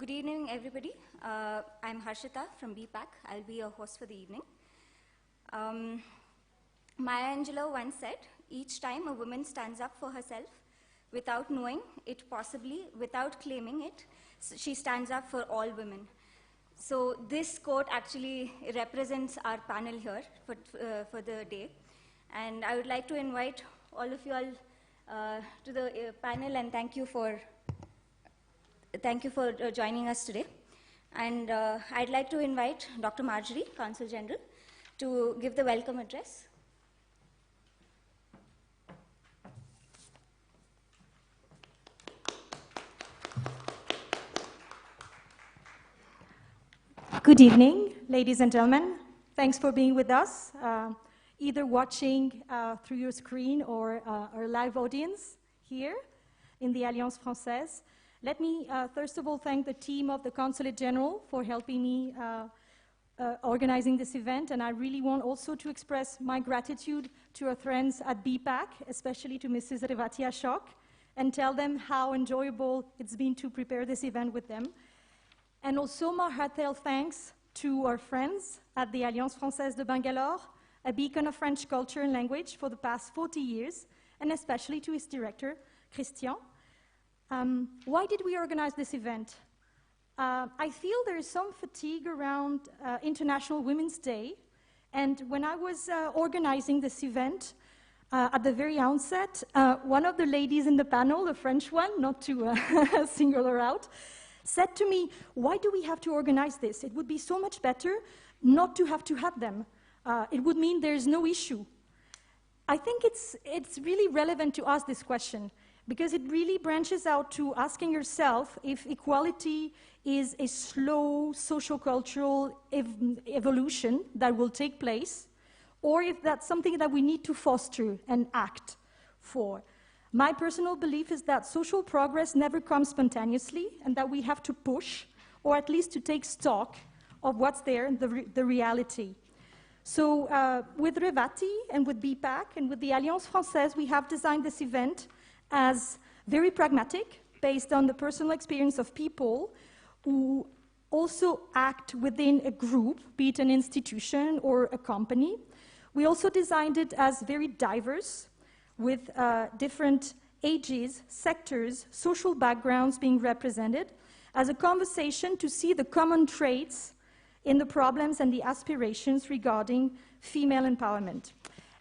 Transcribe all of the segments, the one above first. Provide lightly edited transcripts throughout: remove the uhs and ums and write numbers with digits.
Good evening, everybody. I'm Harshita from BPAC. I'll be your host for the evening. Maya Angelou once said, each time a woman stands up for herself, without knowing it possibly, without claiming it, she stands up for all women. So this quote actually represents our panel here for the day. And I would like to invite all of you all to the panel and thank you for joining us today. And I'd like to invite Dr. Marjorie, Consul General, to give the welcome address. Good evening, ladies and gentlemen. Thanks for being with us, either watching through your screen or our live audience here in the Alliance Française. Let me, first of all, thank the team of the Consulate General for helping me organizing this event, and I really want also to express my gratitude to our friends at BPAC, especially to Mrs. Revati Ashok, and tell them how enjoyable it's been to prepare this event with them. And also my heartfelt thanks to our friends at the Alliance Française de Bangalore, a beacon of French culture and language for the past 40 years, and especially to its director, Christian. Why did we organize this event? I feel there is some fatigue around International Women's Day, and when I was organizing this event, at the very outset, one of the ladies in the panel, a French one, not to single her out, said to me, why do we have to organize this? It would be so much better not to have them. It would mean there's no issue. I think it's really relevant to ask this question because it really branches out to asking yourself if equality is a slow socio-cultural evolution that will take place, or if that's something that we need to foster and act for. My personal belief is that social progress never comes spontaneously and that we have to push, or at least to take stock of what's there in the reality. So with Revati and with BPAC and with the Alliance Française, we have designed this event as very pragmatic, based on the personal experience of people who also act within a group, be it an institution or a company. We also designed it as very diverse, with different ages, sectors, social backgrounds being represented, as a conversation to see the common traits in the problems and the aspirations regarding female empowerment.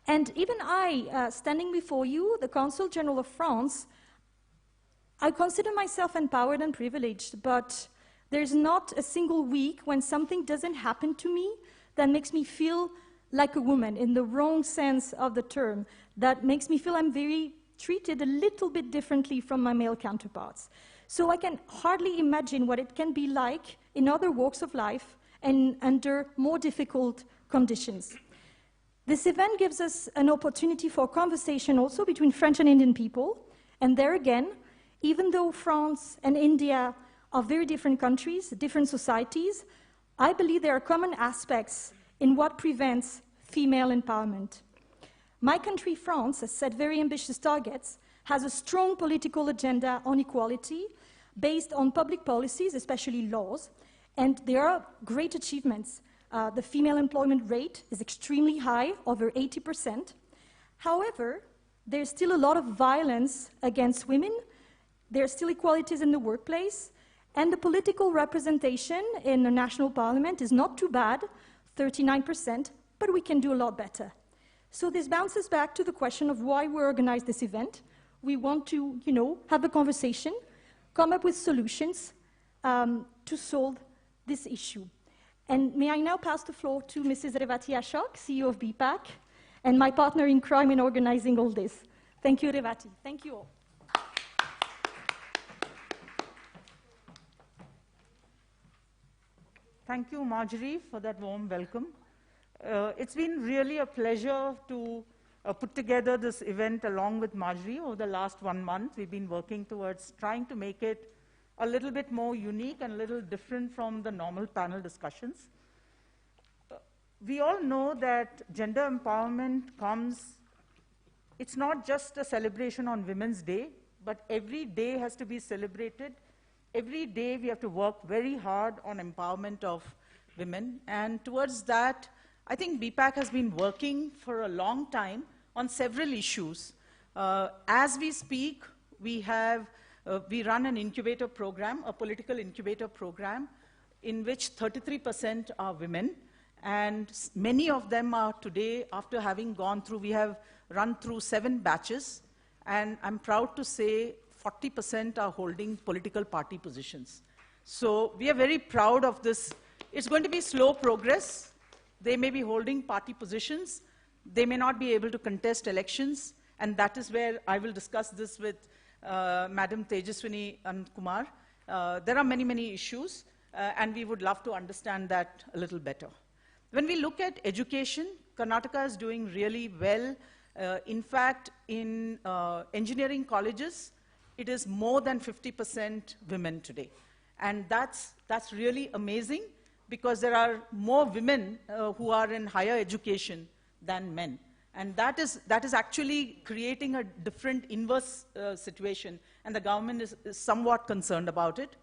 And even I, standing before you, the Consul General of France, I consider myself empowered and privileged, but there's not a single week when something doesn't happen to me that makes me feel like a woman, in the wrong sense of the term, that makes me feel I'm treated a little bit differently from my male counterparts. So I can hardly imagine what it can be like in other walks of life and under more difficult conditions. This event gives us an opportunity for conversation also between French and Indian people. And there again, even though France and India are very different countries, different societies, I believe there are common aspects in what prevents female empowerment. My country, France, has set very ambitious targets, has a strong political agenda on equality based on public policies, especially laws, and there are great achievements. The female employment rate is extremely high, over 80%. However, there's still a lot of violence against women. There are still inequalities in the workplace, and the political representation in the national parliament is not too bad, 39%, but we can do a lot better. So this bounces back to the question of why we organize this event. We want to, have a conversation, come up with solutions to solve this issue. And may I now pass the floor to Mrs. Revati Ashok, CEO of BPAC, and my partner in crime in organizing all this. Thank you, Revati. Thank you all. Thank you, Marjorie, for that warm welcome. It's been really a pleasure to put together this event along with Marjorie over the last 1 month. We've been working towards trying to make it a little bit more unique and a little different from the normal panel discussions. We all know that gender empowerment it's not just a celebration on Women's Day, but every day has to be celebrated every day we have to work very hard on empowerment of women. And towards that, I think BPAC has been working for a long time on several issues. As we speak, we run an incubator program, a political incubator program, in which 33% are women. And many of them are today, after having gone through, we have run through 7 batches. And I'm proud to say 40% are holding political party positions. So we are very proud of this. It's going to be slow progress. They may be holding party positions. They may not be able to contest elections. And that is where I will discuss this with Madam Tejaswini and Kumar. There are many, many issues, and we would love to understand that a little better. When we look at education, Karnataka is doing really well. In fact, in engineering colleges, it is more than 50% women today. And that's really amazing, because there are more women who are in higher education than men. And that is actually creating a different inverse situation, and the government is somewhat concerned about it.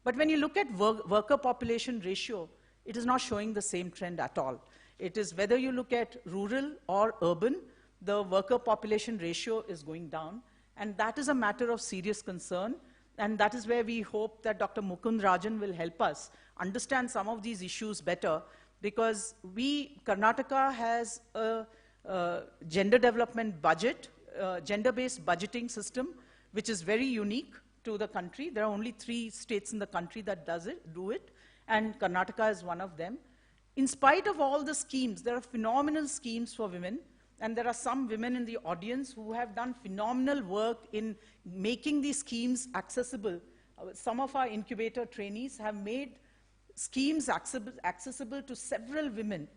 But when you look at worker population ratio, it is not showing the same trend at all. It is whether you look at rural or urban, the worker population ratio is going down, and that is a matter of serious concern. And that is where we hope that Dr. Mukund Rajan will help us understand some of these issues better, because Karnataka has a gender development budget, gender-based budgeting system, which is very unique to the country. There are only 3 states in the country that do it, and Karnataka is one of them. In spite of all the schemes, there are phenomenal schemes for women, and there are some women in the audience who have done phenomenal work in making these schemes accessible. Some of our incubator trainees have made schemes accessible to several women.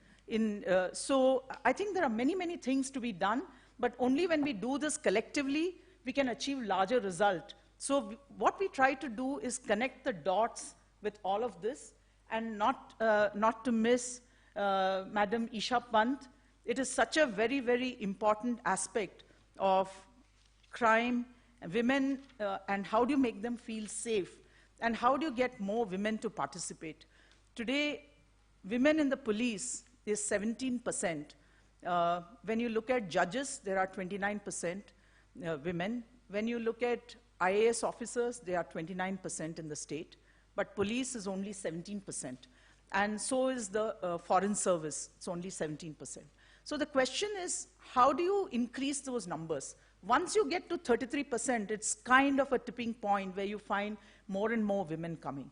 So I think there are many, many things to be done, but only when we do this collectively, we can achieve larger result. So what we try to do is connect the dots with all of this, and not to miss Madam Isha Pant. It is such a very, very important aspect of crime, women, and how do you make them feel safe, and how do you get more women to participate. Today, women in the police is 17%. When you look at judges, there are 29% women. When you look at IAS officers, they are 29% in the state, but police is only 17%. And so is the foreign service, it's only 17%. So the question is, how do you increase those numbers? Once you get to 33%, it's kind of a tipping point where you find more and more women coming.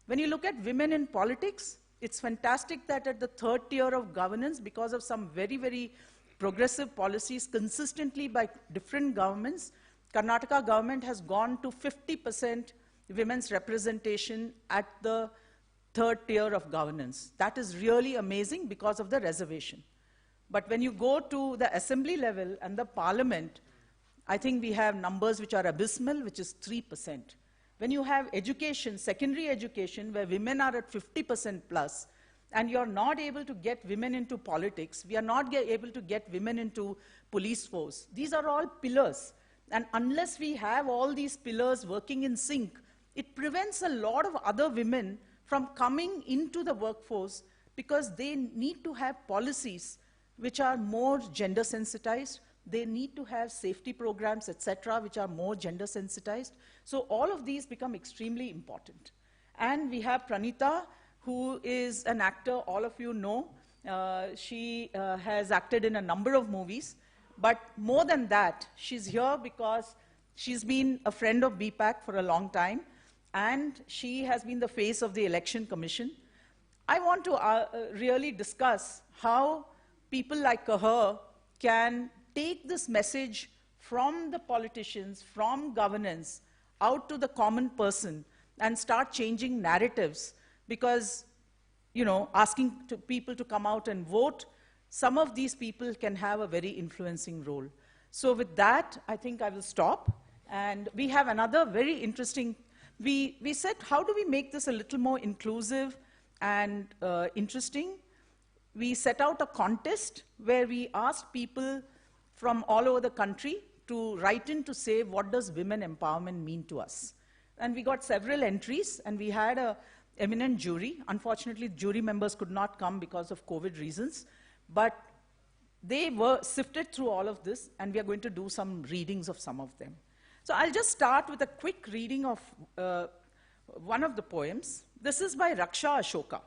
When you look at women in politics, it's fantastic that at the 3rd tier of governance, because of some very, very progressive policies consistently by different governments, Karnataka government has gone to 50% women's representation at the 3rd tier of governance. That is really amazing because of the reservation. But when you go to the assembly level and the parliament, I think we have numbers which are abysmal, which is 3%. When you have education, secondary education, where women are at 50% plus, and you're not able to get women into politics, we are not able to get women into police force. These are all pillars. And unless we have all these pillars working in sync, it prevents a lot of other women from coming into the workforce, because they need to have policies which are more gender sensitized. They need to have safety programs, etc., which are more gender sensitized. So all of these become extremely important. And we have Pranita, who is an actor all of you know. She has acted in a number of movies. But more than that, she's here because she's been a friend of BPAC for a long time, and she has been the face of the Election Commission. I want to really discuss how people like her can take this message from the politicians, from governance, out to the common person and start changing narratives. Because, you know, asking people to come out and vote, some of these people can have a very influencing role. So with that, I think I will stop. And we have another very interesting, we said, how do we make this a little more inclusive and interesting? We set out a contest where we asked people from all over the country to write in to say, what does women empowerment mean to us? and we got several entries, and we had an eminent jury. Unfortunately, jury members could not come because of COVID reasons, but they were sifted through all of this, and we are going to do some readings of some of them. So I'll just start with a quick reading of one of the poems. This is by Raksha Ashoka.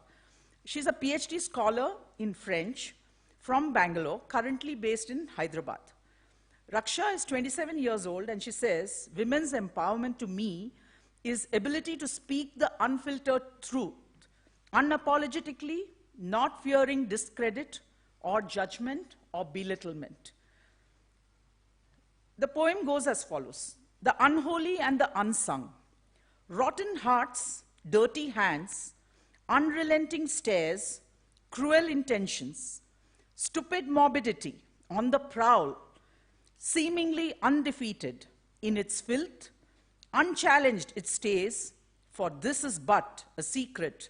She's a PhD scholar in French from Bangalore, currently based in Hyderabad. Raksha is 27 years old, and she says, "Women's empowerment to me is ability to speak the unfiltered truth, unapologetically, not fearing discredit or judgment or belittlement." The poem goes as follows. The unholy and the unsung, rotten hearts, dirty hands, unrelenting stares, cruel intentions, stupid morbidity on the prowl, seemingly undefeated in its filth, unchallenged it stays, for this is but a secret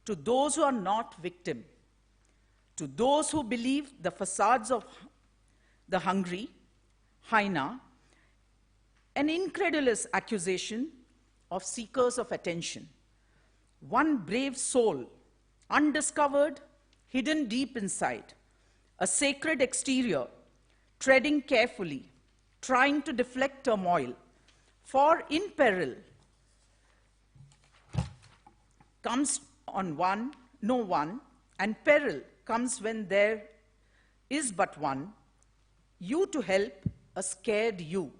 to those who are not victim, to those who believe the facades of the hungry, hyena, an incredulous accusation of seekers of attention. One brave soul, undiscovered, hidden deep inside, a sacred exterior, treading carefully, trying to deflect turmoil, for in peril comes on one, no one, and peril comes when there is but one, you to help a scared you.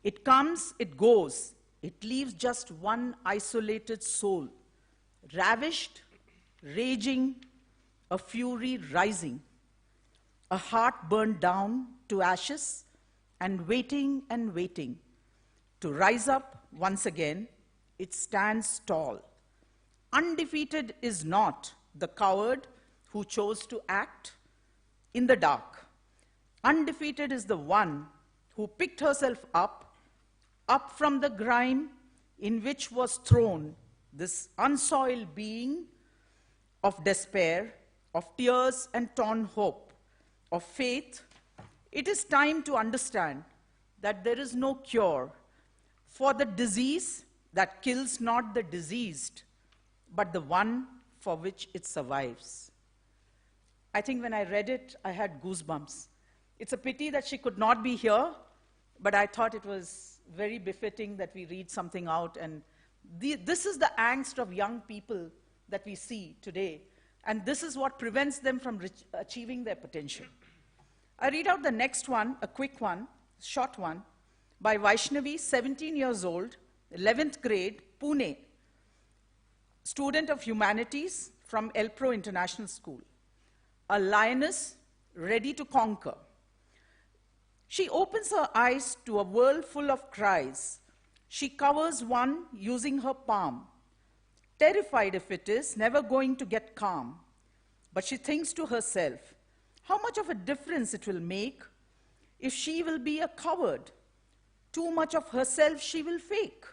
It comes, it goes, it leaves just one isolated soul, ravished, raging, a fury rising, a heart burned down to ashes, and waiting to rise up once again. It stands tall. Undefeated is not the coward who chose to act in the dark. Undefeated is the one who picked herself up from the grime in which was thrown this unsoiled being of despair, of tears and torn hope, of faith. It is time to understand that there is no cure for the disease that kills not the diseased, but the one for which it survives. I think when I read it, I had goosebumps. It's a pity that she could not be here, but I thought it was very befitting that we read something out. And this is the angst of young people that we see today. And this is what prevents them from achieving their potential. I read out the next one, a quick one, short one, by Vaishnavi, 17 years old, 11th grade, Pune, student of humanities from Elpro International School. A lioness ready to conquer. She opens her eyes to a world full of cries. She covers one using her palm, terrified if it is never going to get calm. But she thinks to herself, how much of a difference it will make if she will be a coward. Too much of herself she will fake.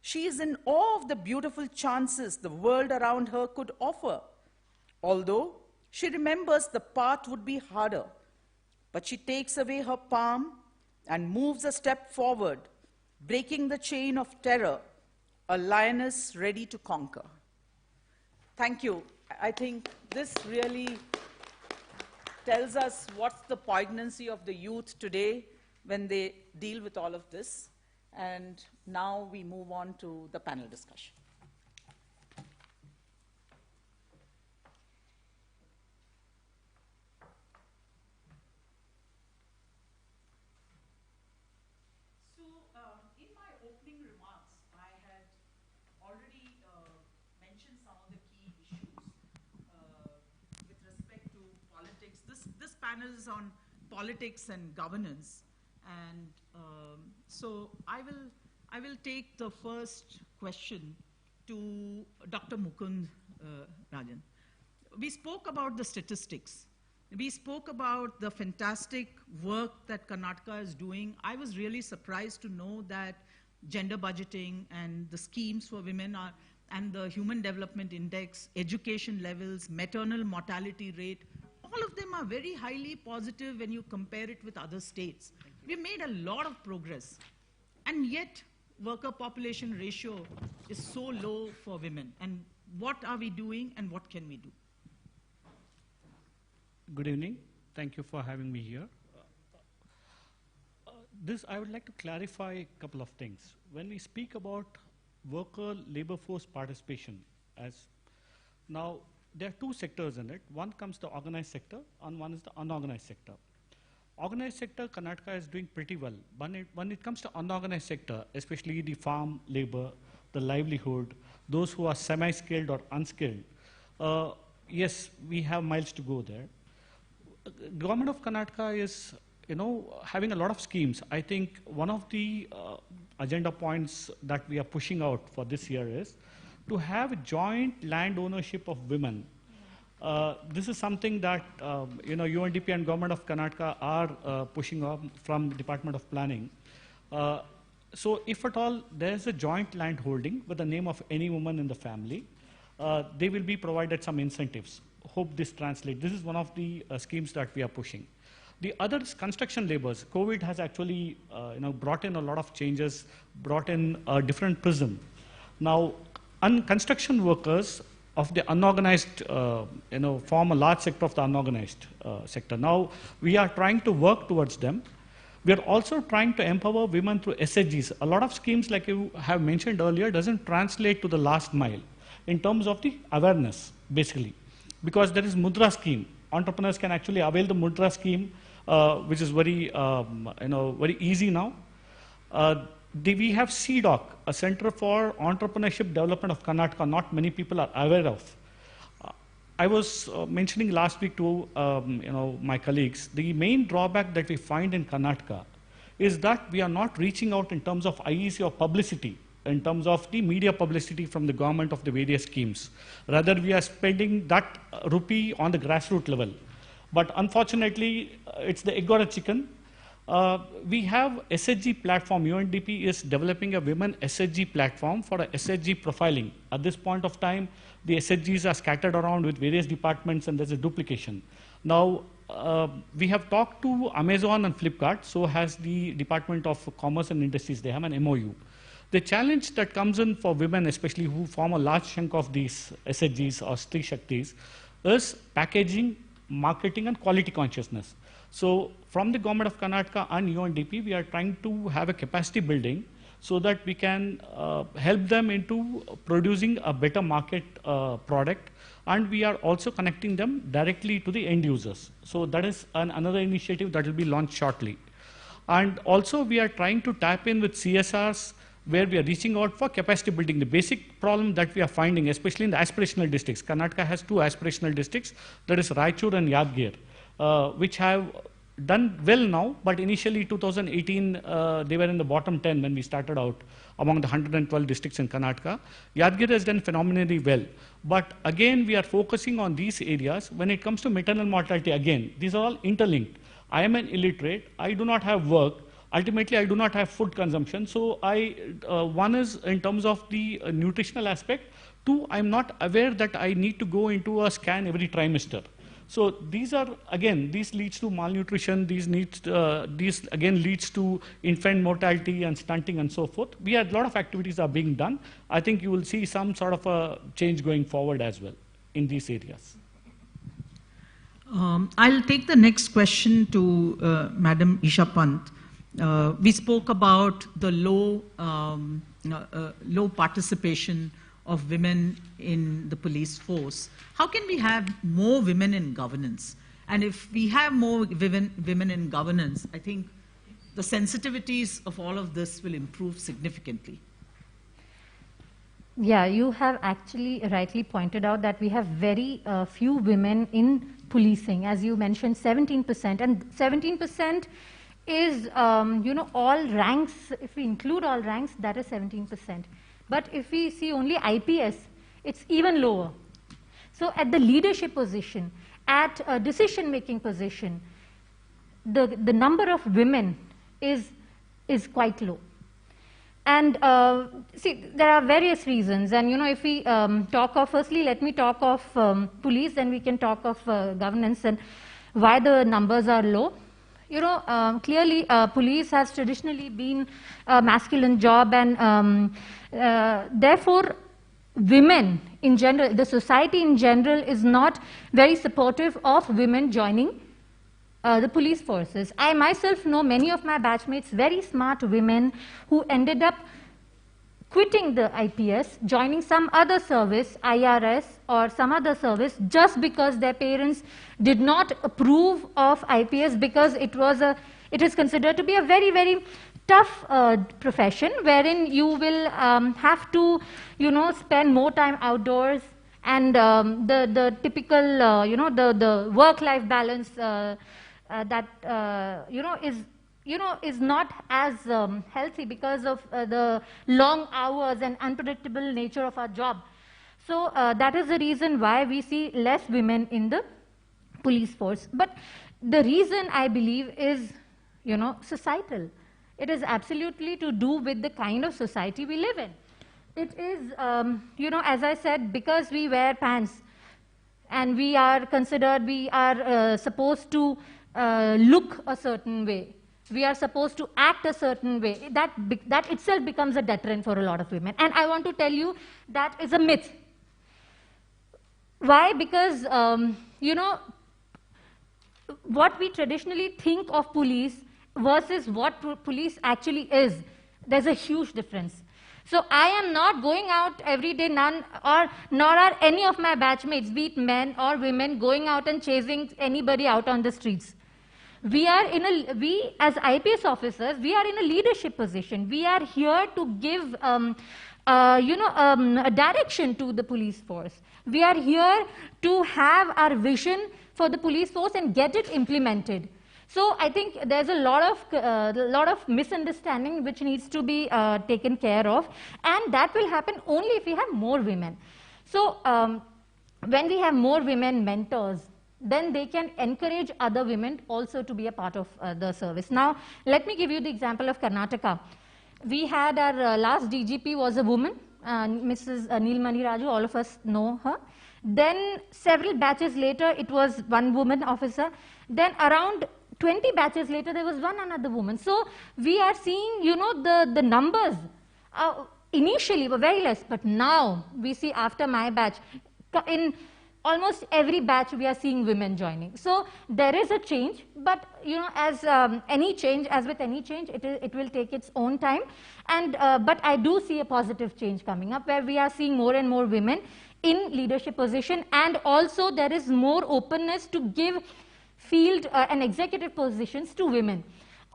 She is in awe of the beautiful chances the world around her could offer, although she remembers the path would be harder. But she takes away her palm and moves a step forward, breaking the chain of terror, a lioness ready to conquer. Thank you. I think this really tells us what's the poignancy of the youth today when they deal with all of this. And now we move on to the panel discussion. In my opening remarks, I had already mentioned some of the key issues with respect to politics. This panel is on politics and governance, and so I will take the first question to Dr. Mukund Rajan. We spoke about the statistics. We spoke about the fantastic work that Karnataka is doing. I was really surprised to know that gender budgeting and the schemes for women are, and the Human Development Index, education levels, maternal mortality rate, all of them are very highly positive when you compare it with other states. We've made a lot of progress. And yet, worker population ratio is so low for women? And what are we doing and what can we do? Good evening. Thank you for having me here. I would like to clarify a couple of things. When we speak about worker labor force participation, now there are two sectors in it. One comes the organized sector and one is the unorganized sector. Organized sector, Karnataka is doing pretty well. When it comes to unorganized sector, especially the farm labor, the livelihood, those who are semi-skilled or unskilled, yes, we have miles to go there. Government of Karnataka is, having a lot of schemes. I think one of the agenda points that we are pushing out for this year is to have joint land ownership of women. This is something that UNDP and Government of Karnataka are pushing up from the Department of Planning. So if at all there is a joint land holding with the name of any woman in the family, they will be provided some incentives. Hope this translates. This is one of the schemes that we are pushing. The other is construction labors. COVID has actually brought in a lot of changes, brought in a different prism. Now, construction workers of the unorganized, form a large sector of the unorganized sector. Now, we are trying to work towards them. We are also trying to empower women through SHGs. A lot of schemes, like you have mentioned earlier, doesn't translate to the last mile in terms of the awareness, basically. Because there is Mudra scheme. Entrepreneurs can actually avail the Mudra scheme, which is very, very easy now. We have CDOC, a Center for Entrepreneurship Development of Karnataka. Not many people are aware of. I was mentioning last week to my colleagues, the main drawback that we find in Karnataka is that we are not reaching out in terms of IEC or publicity, in terms of the media publicity from the government of the various schemes. Rather, we are spending that rupee on the grassroots level. But unfortunately, it's the egg or a chicken. We have SHG platform. UNDP is developing a women SHG platform for a SHG profiling. At this point of time, the SHGs are scattered around with various departments and there's a duplication. Now, we have talked to Amazon and Flipkart, so has the Department of Commerce and Industries. They have an MOU. The challenge that comes in for women, especially who form a large chunk of these SHGs or Stri Shaktis, is packaging, marketing, and quality consciousness. So from the Government of Karnataka and UNDP, we are trying to have a capacity building so that we can help them into producing a better market product, and we are also connecting them directly to the end users. So that is another initiative that will be launched shortly. And also we are trying to tap in with CSRs where we are reaching out for capacity building. The basic problem that we are finding, especially in the aspirational districts, Karnataka has two aspirational districts, that is Raichur and Yadgir, which have done well now, but initially 2018, they were in the bottom 10 when we started out among the 112 districts in Karnataka. Yadgir has done phenomenally well. But again, we are focusing on these areas. When it comes to maternal mortality, again, these are all interlinked. I am an illiterate, I do not have work, ultimately I do not have food consumption. So one is in terms of the nutritional aspect. Two, I'm not aware that I need to go into a scan every trimester. So these are, again, these leads to malnutrition, these again leads to infant mortality and stunting and so forth. A lot of activities are being done. I think you will see some sort of a change going forward as well in these areas. I'll take the next question to Madam Isha Pant. We spoke about the low participation of women in the police force. How can we have more women in governance? And if we have more women in governance, I think the sensitivities of all of this will improve significantly. Yeah, you have actually rightly pointed out that we have very few women in policing. As you mentioned, 17%. And 17% is, all ranks. If we include all ranks, that is 17%. But if we see only IPS, it's even lower. So at the leadership position, at a decision-making position, the number of women is quite low. And see, there are various reasons. And if we talk of, firstly, let me talk of police, then we can talk of governance and why the numbers are low. clearly police has traditionally been a masculine job, and therefore women in general, the society in general is not very supportive of women joining the police forces. I myself know many of my batchmates, very smart women, who ended up quitting the IPS, joining some other service, IRS or some other service, just because their parents did not approve of IPS, because it is considered to be a very, very tough profession, wherein you will have to, spend more time outdoors, and the typical, the work-life balance that is not as healthy because of the long hours and unpredictable nature of our job. So that is the reason why we see less women in the police force. But the reason, I believe, is, societal. It is absolutely to do with the kind of society we live in. It is, as I said, because we wear pants and we are supposed to look a certain way. We are supposed to act a certain way. That itself becomes a deterrent for a lot of women. And I want to tell you that is a myth. Why? Because, what we traditionally think of police versus what police actually is, there's a huge difference. So I am not going out every day, nor are any of my batchmates, be it men or women, going out and chasing anybody out on the streets. We as IPS officers, we are in a leadership position. We are here to give a direction to the police force. We are here to have our vision for the police force and get it implemented. So I think there's a lot of misunderstanding which needs to be taken care of, and that will happen only if we have more women. So when we have more women mentors, then they can encourage other women also to be a part of the service. Now, let me give you the example of Karnataka. We had our last DGP was a woman, Mrs. Neelmani Raju, all of us know her. Then several batches later, it was one woman officer. Then around 20 batches later, there was one another woman. So we are seeing, the numbers initially were very less, but now we see after my batch, in almost every batch we are seeing women joining. So there is a change, but as with any change, it will take its own time. And but I do see a positive change coming up, where we are seeing more and more women in leadership position, and also there is more openness to give field and executive positions to women.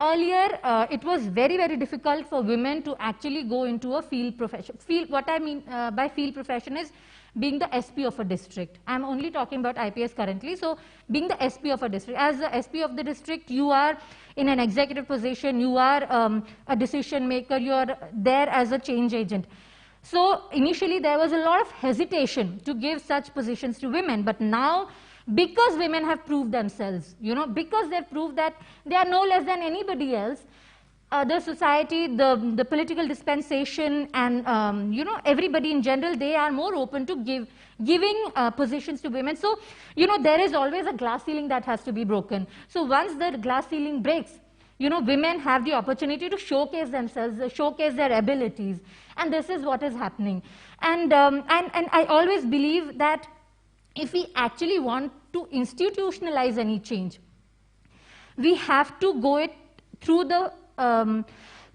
Earlier, it was very, very difficult for women to actually go into a field profession. What I mean by field profession is being the SP of a district. I'm only talking about IPS currently. So being the SP of a district. As the SP of the district, you are in an executive position, you are a decision maker, you are there as a change agent. So initially there was a lot of hesitation to give such positions to women, but now, because women have proved themselves, because they've proved that they are no less than anybody else, the society, the political dispensation, and everybody in general, they are more open to giving positions to women. So there is always a glass ceiling that has to be broken. So once the glass ceiling breaks, women have the opportunity to showcase themselves, showcase their abilities, and this is what is happening. And I always believe that if we actually want to institutionalize any change, we have to go it through the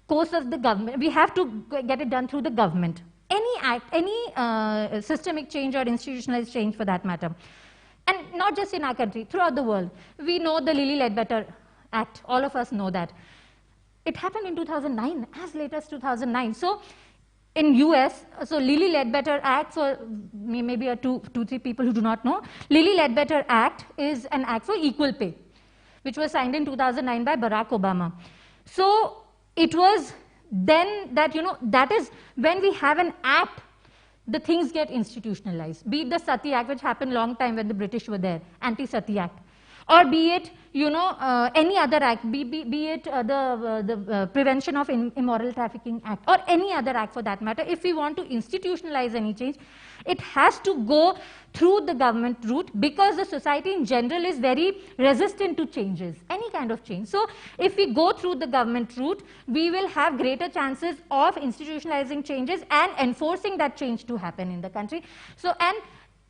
course of the government. We have to get it done through the government. Any act, any systemic change or institutionalized change for that matter. And not just in our country, throughout the world. We know the Lilly Ledbetter Act. All of us know that. It happened in 2009, as late as 2009. So in US, so Lilly Ledbetter Act, for maybe two, three people who do not know, Lilly Ledbetter Act is an act for equal pay, which was signed in 2009 by Barack Obama. So it was then that, that is when we have an act, the things get institutionalized. Be it the Sati Act, which happened long time when the British were there, Anti-Sati Act. or be it, any other act, be it the Prevention of Immoral Trafficking Act, or any other act for that matter. If we want to institutionalize any change, it has to go through the government route, because the society in general is very resistant to changes, any kind of change. So if we go through the government route, we will have greater chances of institutionalizing changes and enforcing that change to happen in the country. So, and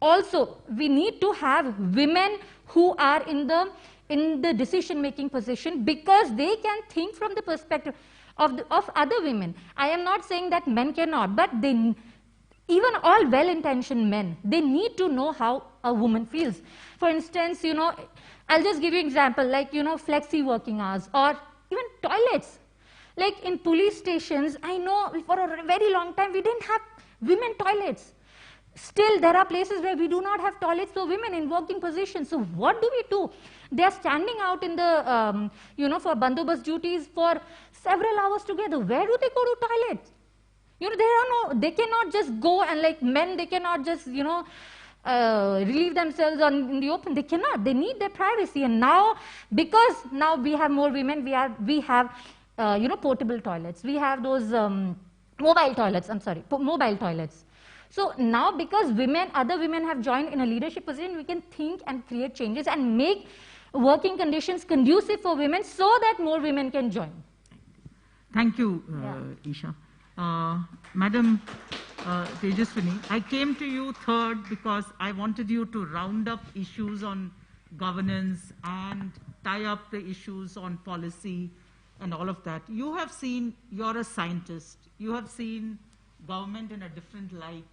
also we need to have women who are in the decision-making position, because they can think from the perspective of other women. I am not saying that men cannot, but they, even all well-intentioned men, they need to know how a woman feels. For instance, I'll just give you an example, like, flexi working hours, or even toilets. Like in police stations, I know for a very long time we didn't have women toilets. Still, there are places where we do not have toilets for women in working positions. So what do we do? They are standing out in the, for bandobast duties for several hours together. Where do they go to toilets? They cannot just go, and like men, they cannot just, relieve themselves in the open. They cannot. They need their privacy. And now, because now we have more women, we have, portable toilets. We have those mobile toilets. Mobile toilets. So now, because other women have joined in a leadership position, we can think and create changes and make working conditions conducive for women, so that more women can join. Thank you, Isha. Madam Tejaswini, I came to you third because I wanted you to round up issues on governance and tie up the issues on policy and all of that. You have seen, you're a scientist, you have seen government in a different light.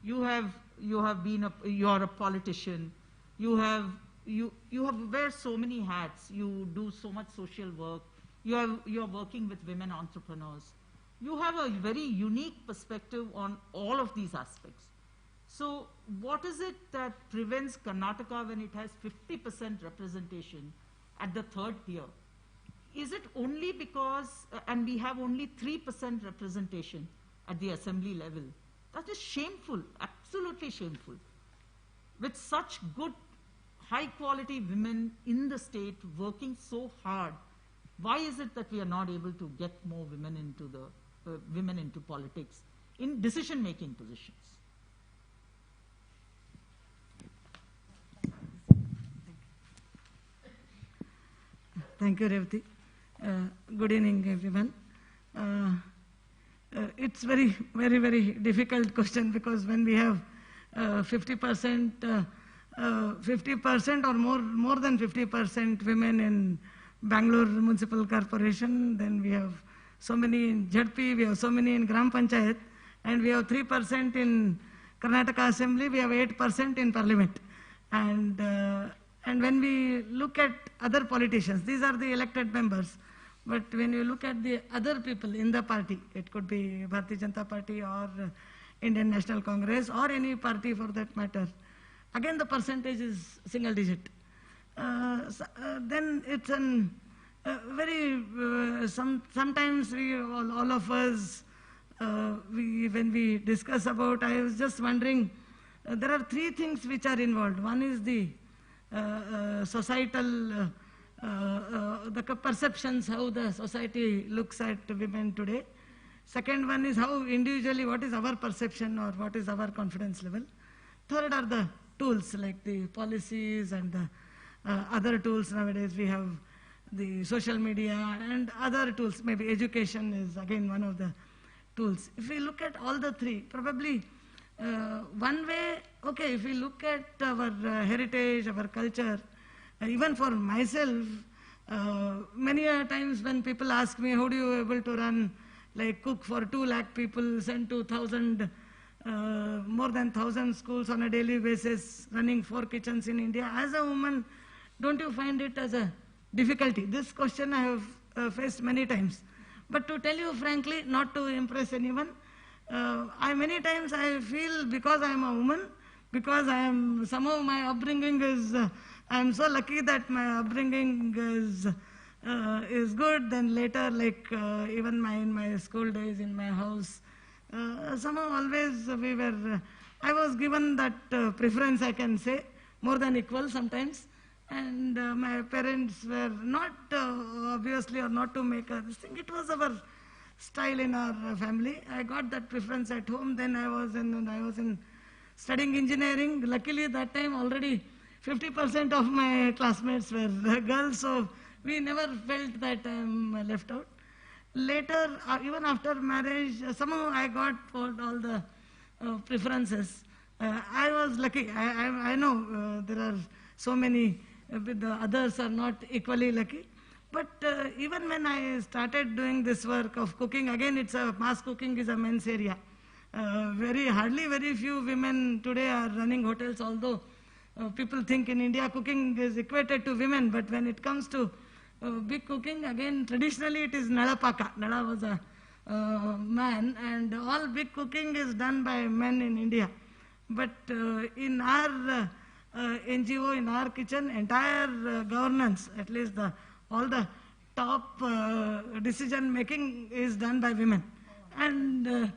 You're a politician. You wear so many hats. You do so much social work. You're working with women entrepreneurs. You have a very unique perspective on all of these aspects. So what is it that prevents Karnataka when it has 50% representation at the third tier? Is it only because, and we have only 3% representation at the assembly level? That is shameful, absolutely shameful. With such good, high-quality women in the state working so hard, why is it that we are not able to get more women into politics in decision-making positions? Thank you, Revati. Good evening, everyone. It's very, very, very difficult question, because when we have 50% or more than 50% women in Bangalore Municipal Corporation, then we have so many in ZP, we have so many in Gram Panchayat, and we have 3% in Karnataka Assembly, we have 8% in Parliament. And when we look at other politicians, these are the elected members, but when you look at the other people in the party, it could be Bharatiya Janata Party or Indian National Congress or any party for that matter, again the percentage is single digit. Then it's sometimes all of us, when we discuss about, I was just wondering, there are three things which are involved. One is the societal, the perceptions, how the society looks at women today. Second one is how individually, what is our perception or what is our confidence level. Third are the tools, like the policies and the other tools. Nowadays we have the social media and other tools. Maybe education is again one of the tools. If we look at all the three, probably one way, okay, if we look at our heritage, our culture, even for myself, many times when people ask me, how do you able to run, like cook for 2 lakh people, send to 1,000, more than 1,000 schools on a daily basis, running 4 kitchens in India. As a woman, don't you find it as a difficulty? This question I have faced many times. But to tell you frankly, not to impress anyone, many times I feel, because I am a woman, because I am, somehow my upbringing is, I am so lucky that my upbringing is good. Then later, like even in my school days in my house, somehow always I was given that preference, I can say, more than equal sometimes. And my parents were not obviously or not to make this thing. It was our style in our family. I got that preference at home. Then I was in studying engineering. Luckily that time already 50% of my classmates were girls, so we never felt that I am left out. Later, even after marriage, somehow I got all the preferences. I was lucky. I know there are so many, the others are not equally lucky. But even when I started doing this work of cooking, again mass cooking is a men's area. Hardly very few women today are running hotels, although people think in India cooking is equated to women, but when it comes to big cooking, again traditionally it is Nalapaka. Nala was a man, and all big cooking is done by men in India. But in our NGO, in our kitchen, entire governance, at least all the top decision making is done by women. And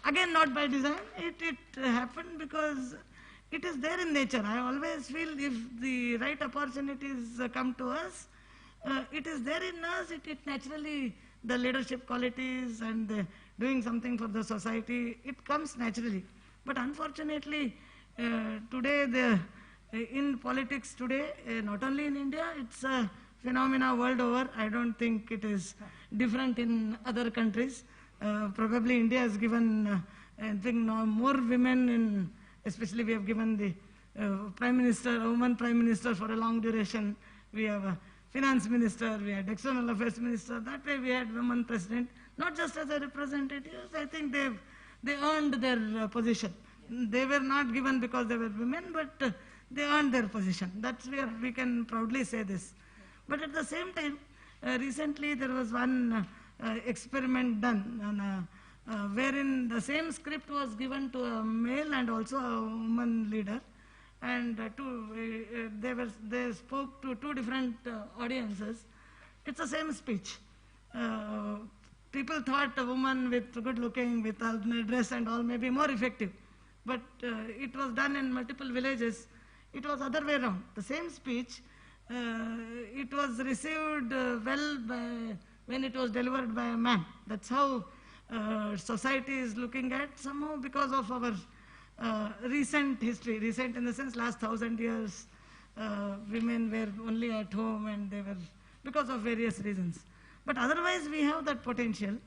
again, not by design, it happened because it is there in nature. I always feel if the right opportunities come to us, it is there in us, it naturally, the leadership qualities and doing something for the society, it comes naturally. But unfortunately, today, in politics today, not only in India, it's a phenomena world over. I don't think it is different in other countries. Probably India has given, I think now more women in, especially we have given the Prime Minister, a woman Prime Minister for a long duration. We have a Finance Minister, we had External Affairs Minister. That way we had women President, not just as a representative. I think they earned their position. They were not given because they were women, but they earned their position. That's where we can proudly say this. But at the same time, recently there was one experiment done wherein the same script was given to a male and also a woman leader, and they spoke to two different audiences. It's the same speech. People thought a woman with good looking, with a dress and all may be more effective. But it was done in multiple villages. It was other way around. The same speech, it was received well when it was delivered by a man. That's how society is looking at, somehow because of our recent history, recent in the sense last 1,000 years, women were only at home and they were, because of various reasons. But otherwise we have that potential.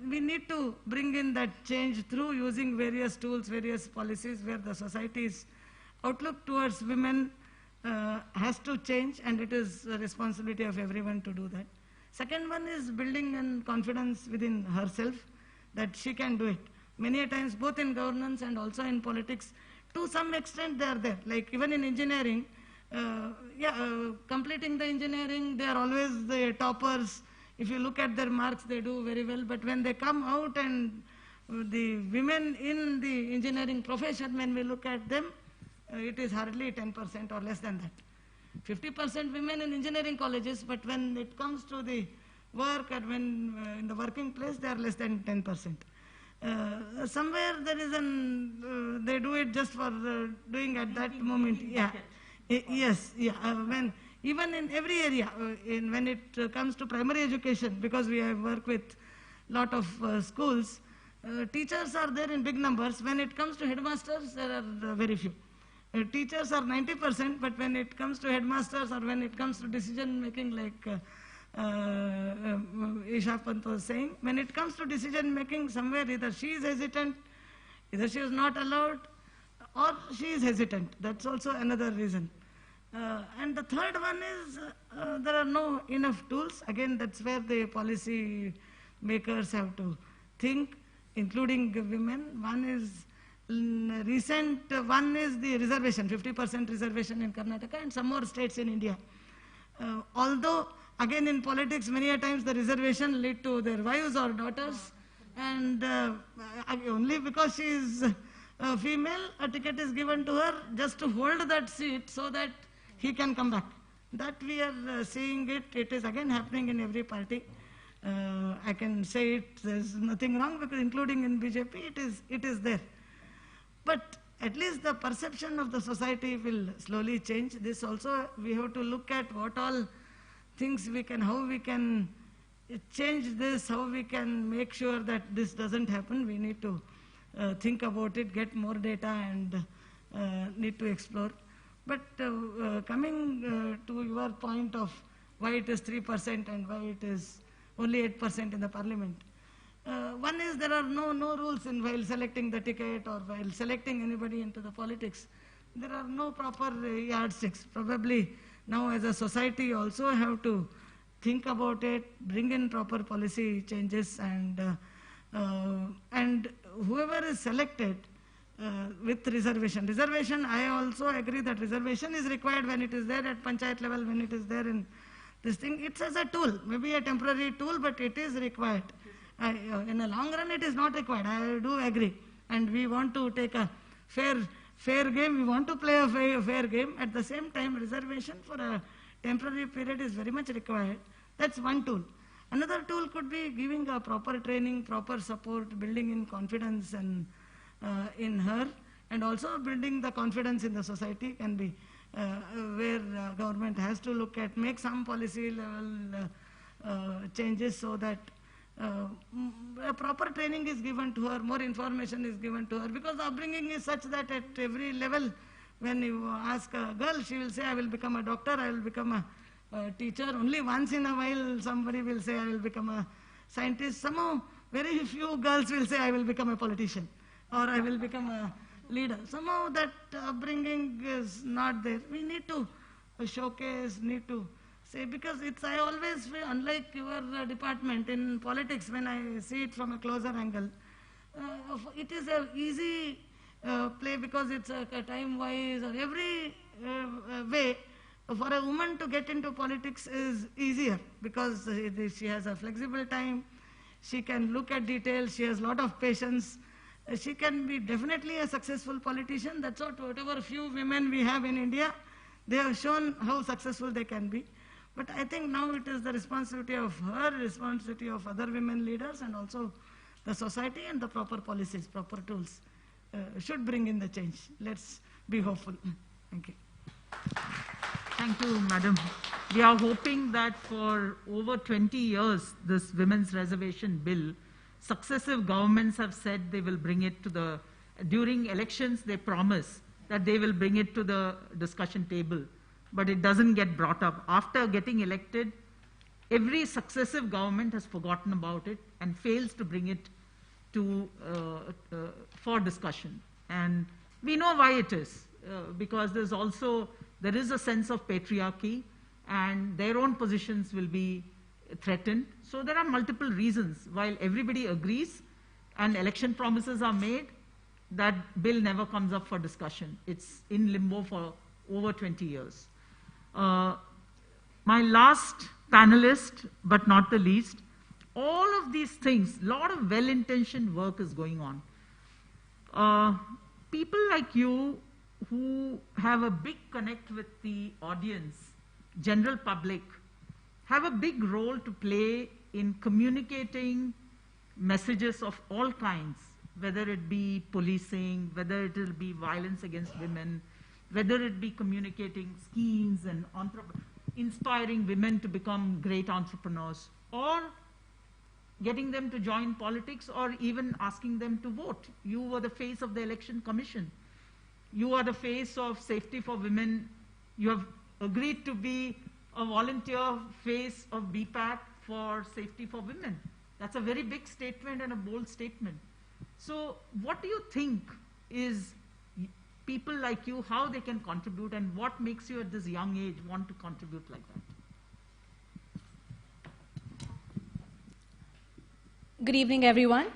We need to bring in that change through using various tools, various policies where the society's outlook towards women has to change, and it is the responsibility of everyone to do that. Second one is building in confidence within herself that she can do it. Many a times, both in governance and also in politics, to some extent they are there. Like even in engineering, completing the engineering, they are always the toppers. If you look at their marks, they do very well. But when they come out and the women in the engineering profession, when we look at them, it is hardly 10% or less than that. 50% women in engineering colleges, but when it comes to the work and when in the working place, they are less than 10%. Somewhere there is they do it just for doing at that moment. Yeah. Yes. Yeah. When even in every area, when it comes to primary education, because we have worked with lot of schools, teachers are there in big numbers. When it comes to headmasters, there are very few. Teachers are 90%, but when it comes to headmasters or when it comes to decision making, like Isha Pant was saying, when it comes to decision making, somewhere either she is hesitant, either she is not allowed, or she is hesitant. That's also another reason. And the third one is there are no enough tools. Again, that's where the policy makers have to think, including women. One is one is the reservation, 50% reservation in Karnataka and some more states in India. Although, again in politics, many a times the reservation lead to their wives or daughters, and only because she is a female, a ticket is given to her just to hold that seat so that he can come back. That we are seeing it. It is again happening in every party. I can say it, there's nothing wrong, because including in BJP, it is there. But at least the perception of the society will slowly change. This also, we have to look at what all things we can, how we can change this, how we can make sure that this doesn't happen. We need to think about it, get more data, and need to explore. But coming to your point of why it is 3% and why it is only 8% in the parliament. One is there are no rules in while selecting the ticket or while selecting anybody into the politics. There are no proper yardsticks. Probably now as a society also have to think about it, bring in proper policy changes, and whoever is selected with reservation. Reservation, I also agree that reservation is required when it is there at panchayat level, when it is there in this thing. It's as a tool, maybe a temporary tool, but it is required. In the long run, it is not required. I do agree. And we want to take a fair game. We want to play a fair game. At the same time, reservation for a temporary period is very much required. That's one tool. Another tool could be giving a proper training, proper support, building in confidence and in her, and also building the confidence in the society can be where government has to look at, make some policy level changes so that a proper training is given to her, more information is given to her, because the upbringing is such that at every level, when you ask a girl, she will say, I will become a doctor, I will become a teacher. Only once in a while somebody will say, I will become a scientist. Somehow very few girls will say, I will become a politician or I will become a leader. Somehow that upbringing is not there. We need to showcase, need to say, because it's, I always feel, unlike your department in politics, when I see it from a closer angle, it is an easy play because it's a time-wise or every way. For a woman to get into politics is easier because she has a flexible time, she can look at details, she has a lot of patience, she can be definitely a successful politician. That's what, whatever few women we have in India, they have shown how successful they can be. But I think now it is the responsibility of her, responsibility of other women leaders, and also the society, and the proper policies, proper tools should bring in the change. Let's be hopeful. Thank you. Thank you, madam. We are hoping that for over 20 years, this women's reservation bill, successive governments have said they will bring it to the, during elections they promise that they will bring it to the discussion table, but it doesn't get brought up. After getting elected, every successive government has forgotten about it and fails to bring it to, for discussion. And we know why it is, because there is a sense of patriarchy and their own positions will be threatened. So there are multiple reasons. While everybody agrees and election promises are made, that bill never comes up for discussion. It's in limbo for over 20 years. My last panelist, but not the least, all of these things, a lot of well-intentioned work is going on. People like you who have a big connect with the audience, general public, have a big role to play in communicating messages of all kinds, whether it be policing, whether it will be violence against women, whether it be communicating schemes and inspiring women to become great entrepreneurs, or getting them to join politics, or even asking them to vote. You were the face of the Election Commission. You are the face of safety for women. You have agreed to be a volunteer face of BPAC for safety for women. That's a very big statement and a bold statement. So what do you think is people like you, how they can contribute, and what makes you at this young age want to contribute like that? Good evening, everyone.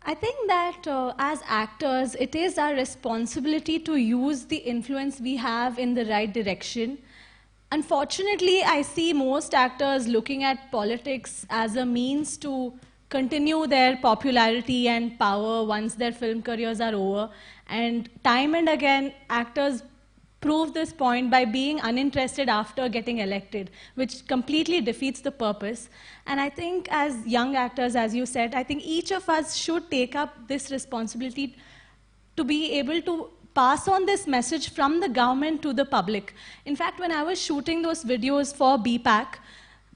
I think that as actors, it is our responsibility to use the influence we have in the right direction. Unfortunately, I see most actors looking at politics as a means to continue their popularity and power once their film careers are over. And time and again, actors prove this point by being uninterested after getting elected, which completely defeats the purpose. And I think as young actors, as you said, I think each of us should take up this responsibility to be able to pass on this message from the government to the public. In fact, when I was shooting those videos for BPAC,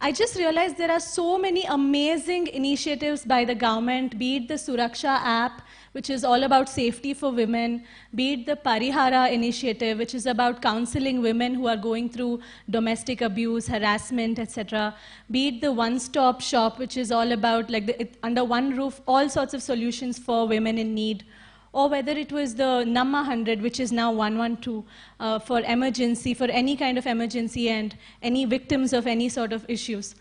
I just realized there are so many amazing initiatives by the government, be it the Suraksha app, which is all about safety for women, be it the Parihara initiative, which is about counseling women who are going through domestic abuse, harassment, etc., be it the one-stop shop, which is all about, like, under one roof, all sorts of solutions for women in need, or whether it was the Namma 100, which is now 112, for emergency, for any kind of emergency and any victims of any sort of issues.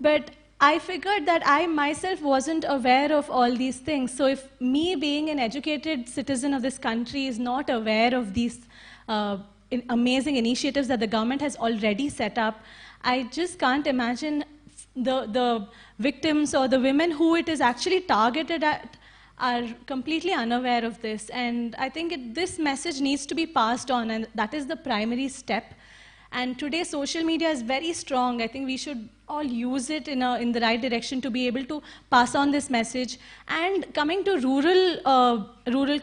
But I figured that I myself wasn't aware of all these things. So if me, being an educated citizen of this country, is not aware of these amazing initiatives that the government has already set up, I just can't imagine the victims or the women who it is actually targeted at are completely unaware of this. And I think this message needs to be passed on, and that is the primary step. And today, social media is very strong. I think we should all use it in the right direction to be able to pass on this message. And coming to rural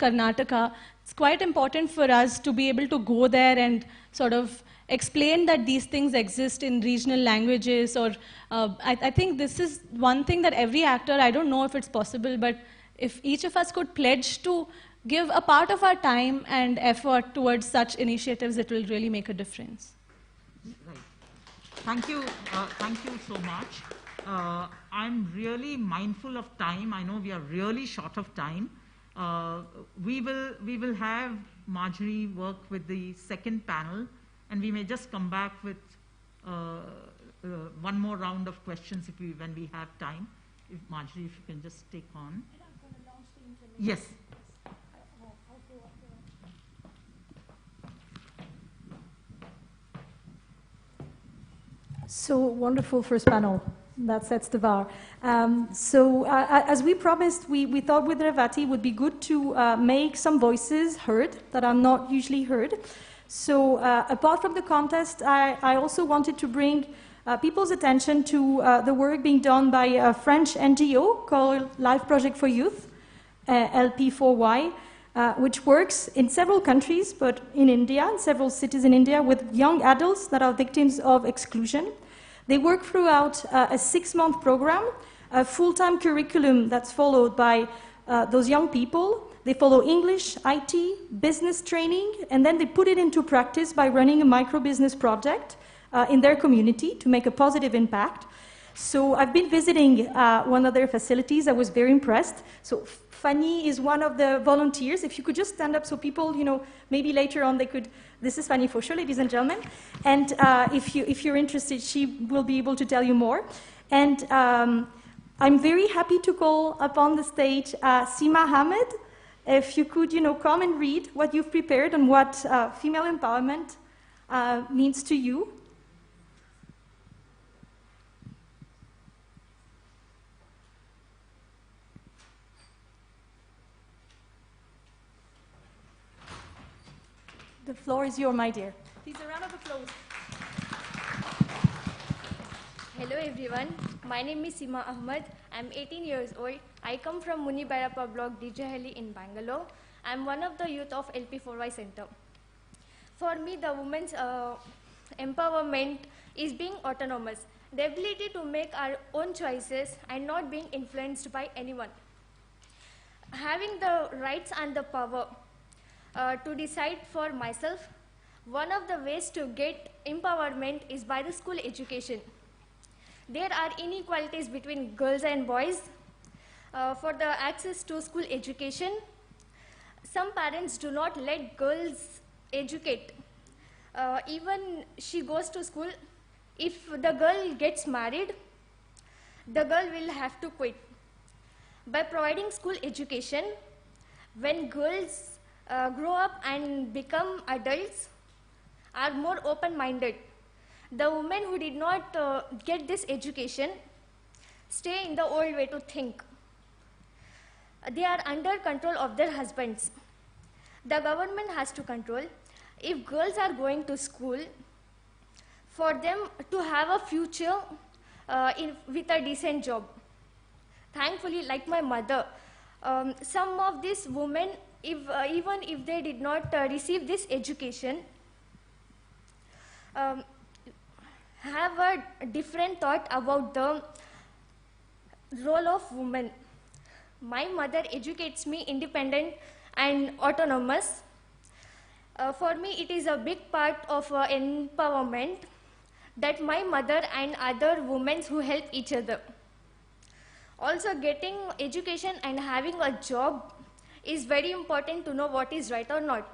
Karnataka, it's quite important for us to be able to go there and sort of explain that these things exist in regional languages. Or I think this is one thing that every actor, I don't know if it's possible, but if each of us could pledge to give a part of our time and effort towards such initiatives, it will really make a difference. Right. Thank you so much. I'm really mindful of time. I know we are really short of time. We will have Marjorie work with the second panel, and we may just come back with one more round of questions when we have time. If Marjorie, if you can just take on. Yes. So wonderful first panel. That sets the bar. As we promised, we thought with Revati it would be good to make some voices heard that are not usually heard. So apart from the contest, I also wanted to bring people's attention to the work being done by a French NGO called Life Project for Youth, LP4Y, which works in several countries, but in India, in several cities in India, with young adults that are victims of exclusion. They work throughout a 6-month program, a full-time curriculum that's followed by those young people. They follow English, IT, business training, and then they put it into practice by running a micro-business project in their community to make a positive impact. So I've been visiting one of their facilities. I was very impressed. So Fanny is one of the volunteers. If you could just stand up so people, maybe later on they could. This is Fanny for sure, ladies and gentlemen. And if you're interested, she will be able to tell you more. And I'm very happy to call upon the stage Seema Ahmed. If you could, come and read what you've prepared and what female empowerment means to you. The floor is yours, my dear. Please, a round of applause. Hello everyone, my name is Seema Ahmed. I'm 18 years old. I come from Munibairappa block, Dijahalli in Bangalore. I'm one of the youth of LP4Y Center. For me, the women's empowerment is being autonomous, the ability to make our own choices and not being influenced by anyone. Having the rights and the power to decide for myself. One of the ways to get empowerment is by the school education. There are inequalities between girls and boys. For the access to school education, some parents do not let girls educate. Even she goes to school, if the girl gets married, the girl will have to quit. By providing school education, when girls grow up and become adults, are more open-minded. The women who did not get this education stay in the old way to think. They are under control of their husbands. The government has to control. If girls are going to school, for them to have a future with a decent job. Thankfully, like my mother, some of these women even if they did not receive this education, have a different thought about the role of women. My mother educates me independent and autonomous. For me, it is a big part of empowerment that my mother and other women who help each other. Also, getting education and having a job is very important to know what is right or not.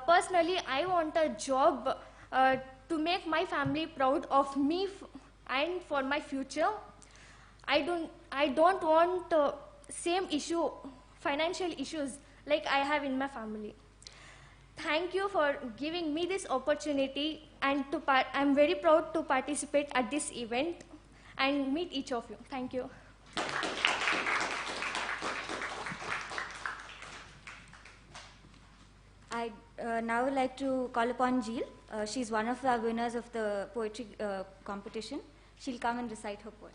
Personally, I want a job to make my family proud of me and for my future. I don't want same issue, financial issues like I have in my family. Thank you for giving me this opportunity, and I'm very proud to participate at this event and meet each of you. Thank you. I'd now like to call upon Jeel. She's one of the winners of the poetry competition. She'll come and recite her poem.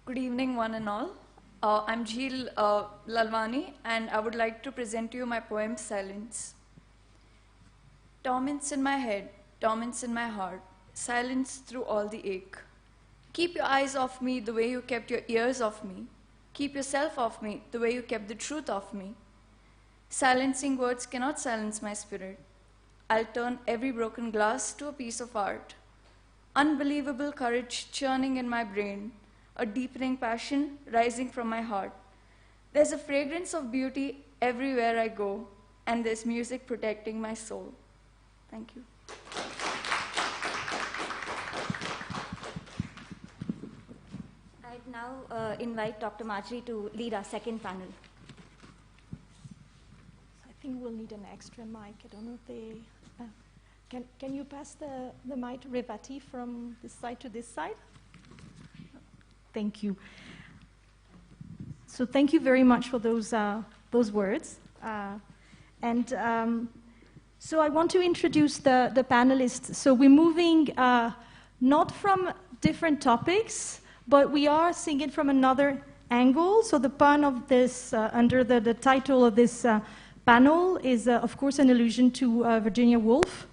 Good evening, one and all. I'm Jeel Lalwani, and I would like to present to you my poem, Silence. Torments in my head, torments in my heart, silence through all the ache. Keep your eyes off me the way you kept your ears off me. Keep yourself off me the way you kept the truth off me. Silencing words cannot silence my spirit. I'll turn every broken glass to a piece of art. Unbelievable courage churning in my brain, a deepening passion rising from my heart. There's a fragrance of beauty everywhere I go, and there's music protecting my soul. Thank you. I'd now invite Dr. Marjorie to lead our second panel. I think we'll need an extra mic. I don't know if they... Can you pass the mic to Revati from this side to this side? Thank you. So thank you very much for those words. So I want to introduce the panelists. So we're moving not from different topics, but we are seeing it from another angle. So the pun of this, under the title of this panel is, of course, an allusion to Virginia Woolf,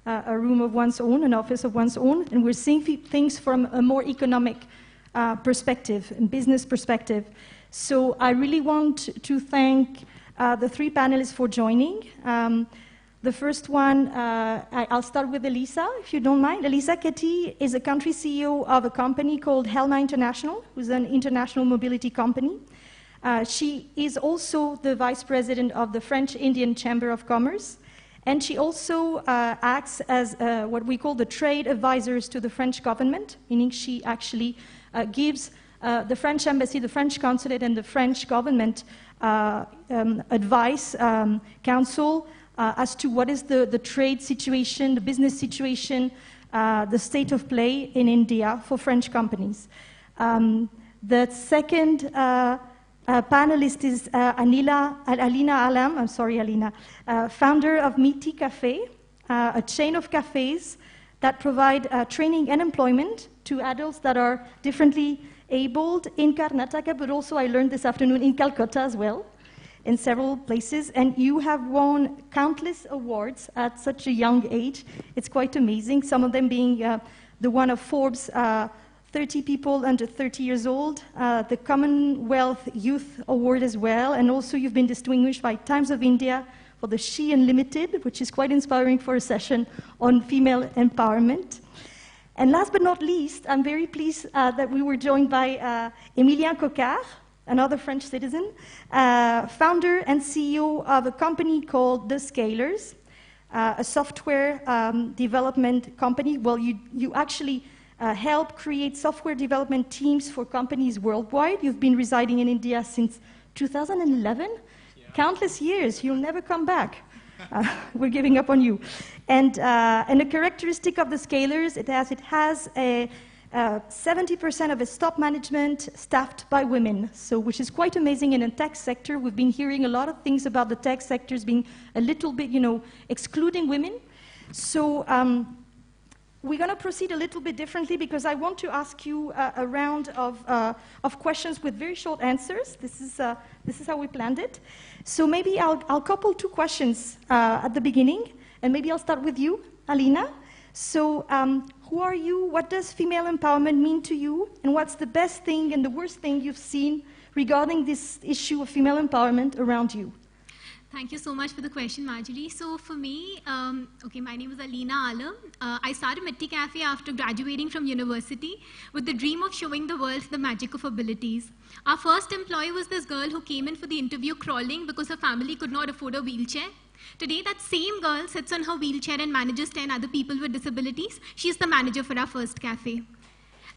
a room of one's own, an office of one's own, and we're seeing things from a more economic perspective and business perspective. So I really want to thank the three panelists for joining. The first one, I'll start with Elisa, if you don't mind. Elisa Ketty is a country CEO of a company called Helma International, who's an international mobility company. She is also the vice president of the French Indian Chamber of Commerce, and she also acts as what we call the trade advisors to the French government, meaning she actually gives the French embassy, the French consulate, and the French government advice, counsel, as to what is the trade situation, the business situation, the state of play in India for French companies. The second panelist is Alina Alam, I'm sorry, Alina, founder of Meaty Cafe, a chain of cafes that provide training and employment to adults that are differently abled in Karnataka, but also I learned this afternoon in Calcutta as well, in several places, and you have won countless awards at such a young age. It's quite amazing, some of them being the one of Forbes 30 people under 30 years old, the Commonwealth Youth Award as well, and also you've been distinguished by Times of India for the She Unlimited, which is quite inspiring for a session on female empowerment. And last but not least, I'm very pleased that we were joined by Emilien Coquart, another French citizen, founder and CEO of a company called The Scalers, a software development company. Well, you actually help create software development teams for companies worldwide. You've been residing in India since 2011? Yeah. Countless years. You'll never come back. We're giving up on you. And a characteristic of The Scalers, it has a 70% of its top management staffed by women, so which is quite amazing in a tech sector. We've been hearing a lot of things about the tech sectors being a little bit, excluding women. So we're going to proceed a little bit differently because I want to ask you a round of questions with very short answers. This is how we planned it. So maybe I'll couple two questions at the beginning, and maybe I'll start with you, Alina. So who are you? What does female empowerment mean to you? And what's the best thing and the worst thing you've seen regarding this issue of female empowerment around you? Thank you so much for the question, Marjorie. So for me, my name is Alina Alam. I started Mitti Cafe after graduating from university with the dream of showing the world the magic of abilities. Our first employee was this girl who came in for the interview crawling because her family could not afford a wheelchair. Today, that same girl sits on her wheelchair and manages 10 other people with disabilities. She's the manager for our first cafe.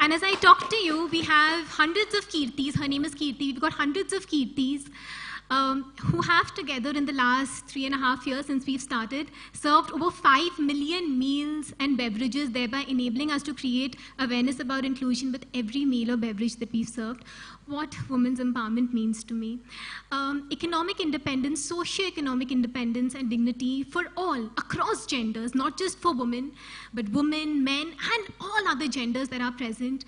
And as I talk to you, we have hundreds of Kirtis. Her name is Kirti. We've got hundreds of Kirtis. Who have together in the last 3.5 years since we've started served over 5 million meals and beverages, thereby enabling us to create awareness about inclusion with every meal or beverage that we've served. What women's empowerment means to me. Economic independence, socio-economic independence and dignity for all, across genders, not just for women, but women, men, and all other genders that are present.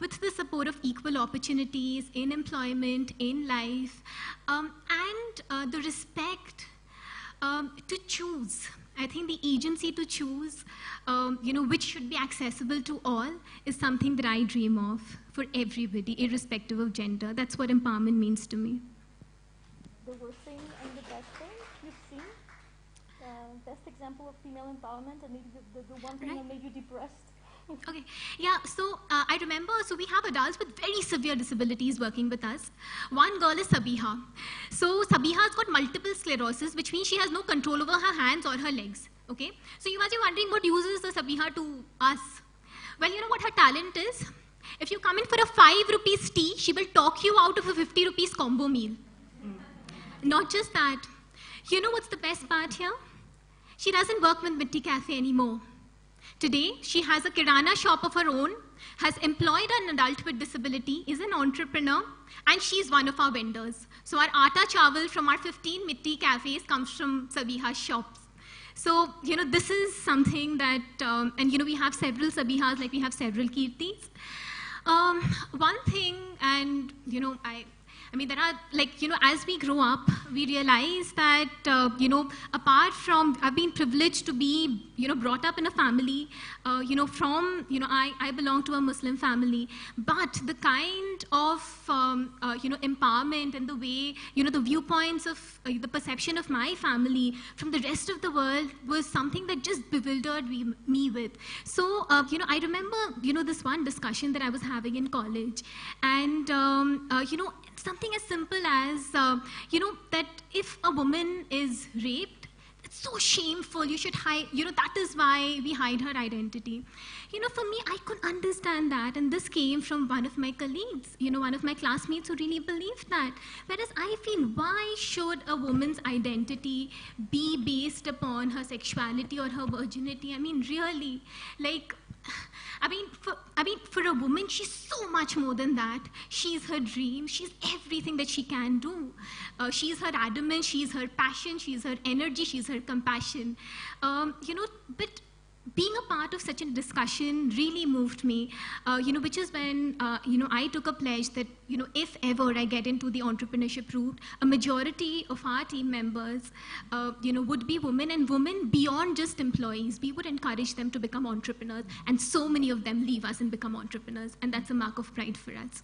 With the support of equal opportunities in employment, in life, and the respect to choose. I think the agency to choose, which should be accessible to all, is something that I dream of for everybody, irrespective of gender. That's what empowerment means to me. The worst thing and the best thing you've seen? Best example of female empowerment and maybe the one thing that made you depressed? Okay, yeah, so I remember, so we have adults with very severe disabilities working with us. One girl is Sabiha. So Sabiha's got multiple sclerosis, which means she has no control over her hands or her legs, okay? So you must be wondering what uses the Sabiha to us. Well, you know what her talent is? If you come in for a 5 rupees tea, she will talk you out of a 50 rupees combo meal. Not just that. You know what's the best part here? She doesn't work with Mitti Cafe anymore. Today, she has a kirana shop of her own, has employed an adult with disability, is an entrepreneur, and she's one of our vendors. So our atta chawal from our 15 Mitti cafes comes from Sabiha's shops. So, this is something that, we have several Sabihas, like we have several Kirtis. One thing, and, there are, as we grow up, we realize that, apart from, I've been privileged to be, brought up in a family, I belong to a Muslim family, but the kind of, empowerment and the way, the viewpoints of, the perception of my family from the rest of the world was something that just bewildered me with. So, I remember, this one discussion that I was having in college, and, something as simple as, that if a woman is raped, it's so shameful, you should hide, that is why we hide her identity. For me, I could understand that, and this came from one of my colleagues, one of my classmates who really believed that. Whereas I feel, why should a woman's identity be based upon her sexuality or her virginity? I mean, really, for a woman, she's so much more than that. She's her dream. She's everything that she can do. She's her adamant. She's her passion. She's her energy. She's her compassion. But being a part of such a discussion really moved me, which is when, I took a pledge that, if ever I get into the entrepreneurship route, a majority of our team members, would be women, and women beyond just employees. We would encourage them to become entrepreneurs, and so many of them leave us and become entrepreneurs, and that's a mark of pride for us.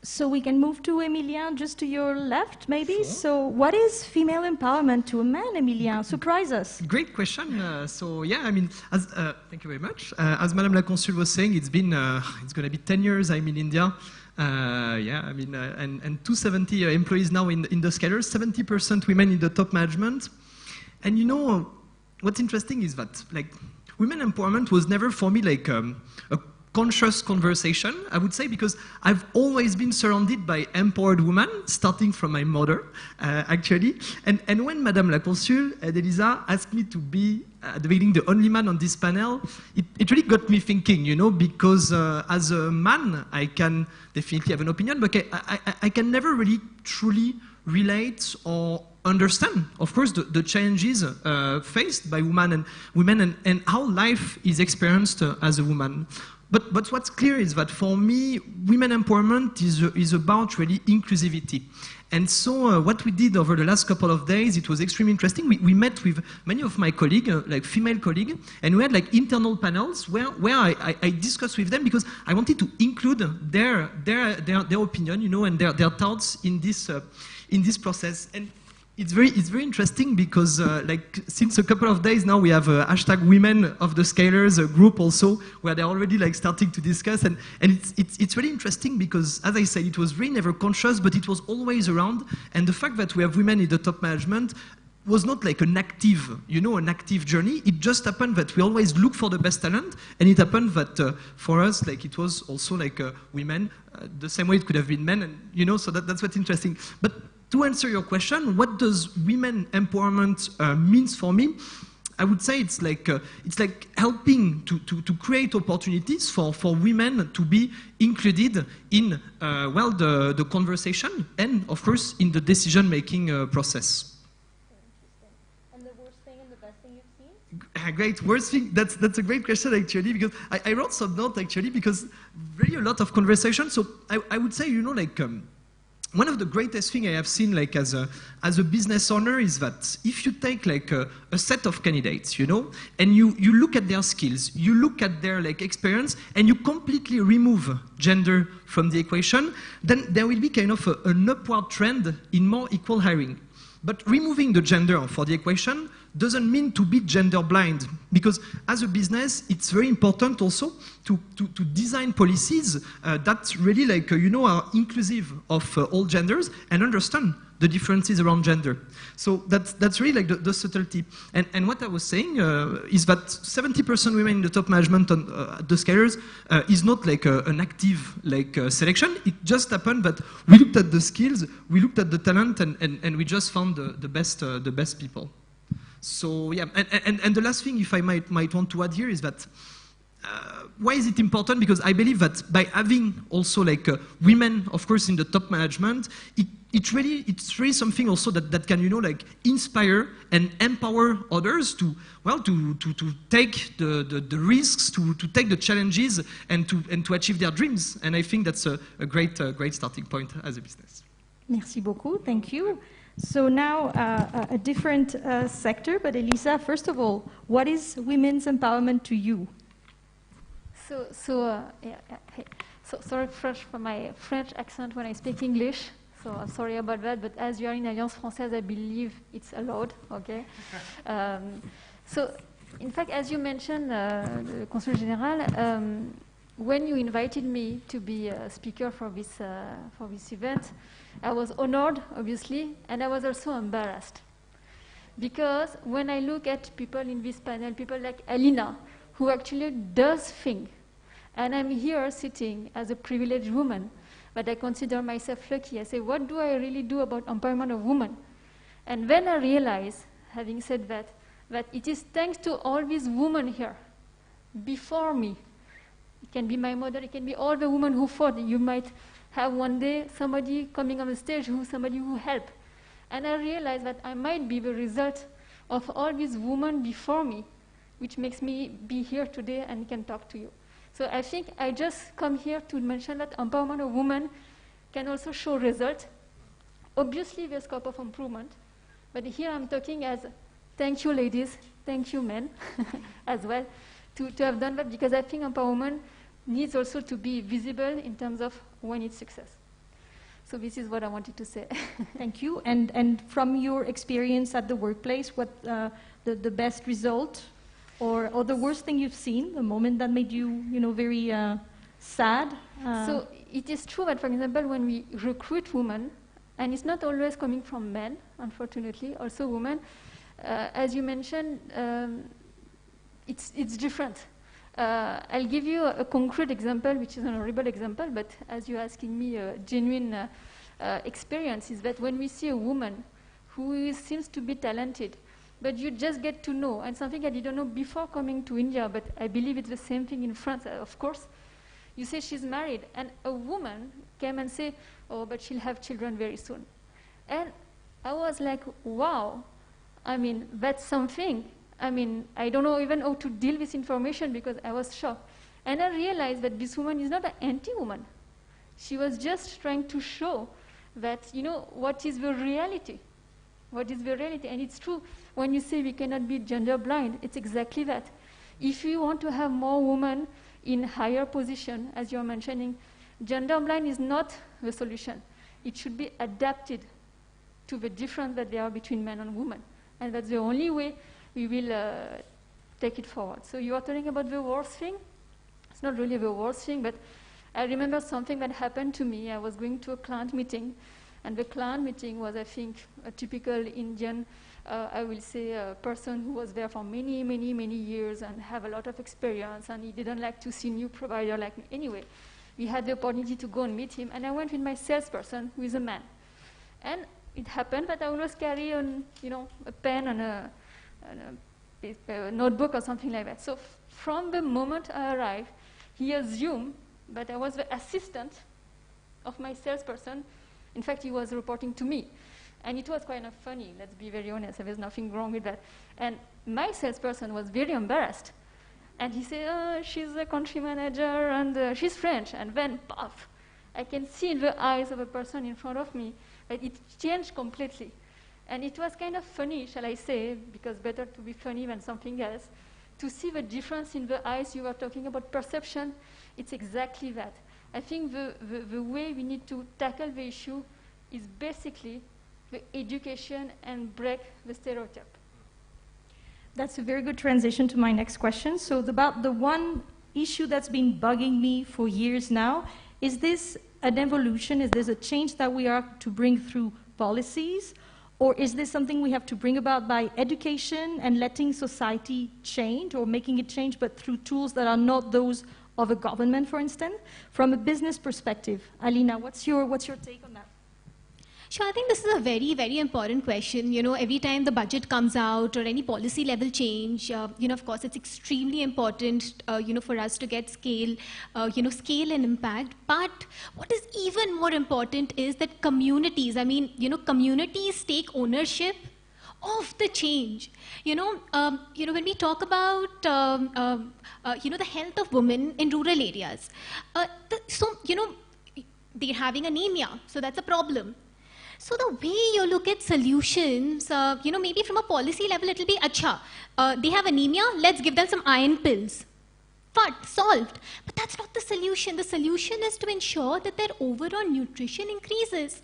So we can move to Emilien, just to your left, maybe. Sure. So what is female empowerment to a man, Emilien? Surprise us. Great question. Thank you very much. As Madame la Consul was saying, it's going to be 10 years I'm in India. And 270 employees now in the scalers, 70% women in the top management. And what's interesting is that women empowerment was never for me a conscious conversation, I would say, because I've always been surrounded by empowered women, starting from my mother, actually. And when Madame la Consul, Elisa, asked me to be, at the beginning, the only man on this panel, it really got me thinking, because as a man, I can definitely have an opinion, but I can never really truly relate or understand, of course, the challenges faced by women and how life is experienced as a woman. But what's clear is that for me, women empowerment is about really inclusivity. And so what we did over the last couple of days, it was extremely interesting. We met with many of my colleagues, like female colleagues, and we had like internal panels where I discussed with them because I wanted to include their opinion, you know, and their thoughts in this process. And it's very interesting because like since a couple of days now we have a hashtag Women of the Scalers group also where they're already like starting to discuss and it's really interesting because as I said it was really never conscious but it was always around, and the fact that we have women in the top management was not like an active, you know, an active journey. It just happened that we always look for the best talent, and it happened that for us, like it was also like women, the same way it could have been men, and you know, so that's what's interesting. But to answer your question, what does women empowerment means for me? I would say it's like helping to create opportunities for women to be included in well the conversation and of course in the decision making process. Great, worst thing, that's a great question actually, because I wrote some notes actually, because really a lot of conversation. So I would say, you know, like one of the greatest things I have seen like as a business owner is that if you take like a set of candidates, you know, and you look at their skills, you look at their like experience, and you completely remove gender from the equation, then there will be kind of an upward trend in more equal hiring. But removing the gender for the equation doesn't mean to be gender blind, because as a business, it's very important also to design policies that really like, you know, are inclusive of all genders and understand the differences around gender. So that's really like the subtlety. And what I was saying is that 70% women in the top management on the scalers is not like an active like selection. It just happened that we looked at the skills, we looked at the talent, and we just found the best people. So yeah, and the last thing, if I might want to add here, is that why is it important? Because I believe that by having also like women, of course, in the top management, it's really something also that can, you know, like inspire and empower others to take the risks, to take the challenges, and to achieve their dreams. And I think that's a great starting point as a business. Merci beaucoup. Thank you. So now a different sector, but Elisa, first of all, what is women's empowerment to you? So sorry for my French accent when I speak English. So I'm sorry about that, but as you are in Alliance Française, I believe it's allowed, okay? So, in fact, as you mentioned, the Conseil Général, when you invited me to be a speaker for this event, I was honored, obviously, and I was also embarrassed. Because when I look at people in this panel, people like Alina, who actually does things, and I'm here sitting as a privileged woman, but I consider myself lucky. I say, what do I really do about empowerment of women? And then I realize, having said that it is thanks to all these women here, before me. It can be my mother, it can be all the women who fought. You might have one day somebody coming on the stage, somebody who helped. And I realized that I might be the result of all these women before me, which makes me be here today and can talk to you. So I think I just come here to mention that empowerment of women can also show results. Obviously, there's scope of improvement, but here I'm talking as thank you, ladies, thank you, men, as well, to have done that, because I think empowerment needs also to be visible in terms of when it's success. So this is what I wanted to say. Thank you. And from your experience at the workplace, what the best result or the worst thing you've seen, the moment that made you, you know, very sad? So it is true that, for example, when we recruit women, and it's not always coming from men, unfortunately, also women, as you mentioned, it's different. I'll give you a concrete example, which is an horrible example, but as you're asking me a genuine experience, is that when we see a woman who seems to be talented, but you just get to know, and something I didn't know before coming to India, but I believe it's the same thing in France, of course. You say she's married, and a woman came and say, oh, but she'll have children very soon. And I was like, wow, I mean, that's something. I mean, I don't know even how to deal with information because I was shocked. And I realized that this woman is not an anti-woman. She was just trying to show that, you know, what is the reality? What is the reality? And it's true, when you say we cannot be gender blind, it's exactly that. If you want to have more women in higher position, as you're mentioning, gender blind is not the solution. It should be adapted to the difference that there are between men and women. And that's the only way we will take it forward. So you are talking about the worst thing. It's not really the worst thing, but I remember something that happened to me. I was going to a client meeting, and the client meeting was, I think, a typical Indian, I will say, a person who was there for many, many, many years and have a lot of experience, and he didn't like to see new provider like me. Anyway, we had the opportunity to go and meet him, and I went with my salesperson, who is a man. And it happened that I always carry an, you know, a pen and a notebook or something like that. So from the moment I arrived, he assumed that I was the assistant of my salesperson. In fact, he was reporting to me. And it was kind of funny, let's be very honest. There was nothing wrong with that. And my salesperson was very embarrassed. And he said, oh, she's a country manager and she's French. And then, paf, I can see in the eyes of a person in front of me that it changed completely. And it was kind of funny, shall I say, because better to be funny than something else, to see the difference in the eyes. You were talking about perception. It's exactly that. I think the way we need to tackle the issue is basically the education and break the stereotype. That's a very good transition to my next question. So about the one issue that's been bugging me for years now, is this an evolution? Is this a change that we are to bring through policies? Or is this something we have to bring about by education and letting society change, or making it change, but through tools that are not those of a government, for instance? From a business perspective, Alina, what's your take on that? Sure, I think this is a very, very important question. You know, every time the budget comes out or any policy level change, you know, of course, it's extremely important, you know, for us to get scale, you know, scale and impact. But what is even more important is that communities, I mean, you know, communities take ownership of the change. You know, when we talk about, you know, the health of women in rural areas, so, you know, they're having anemia, so that's a problem. So the way you look at solutions, you know, maybe from a policy level, it'll be, acha, they have anemia, let's give them some iron pills. But solved. But that's not the solution. The solution is to ensure that their overall nutrition increases.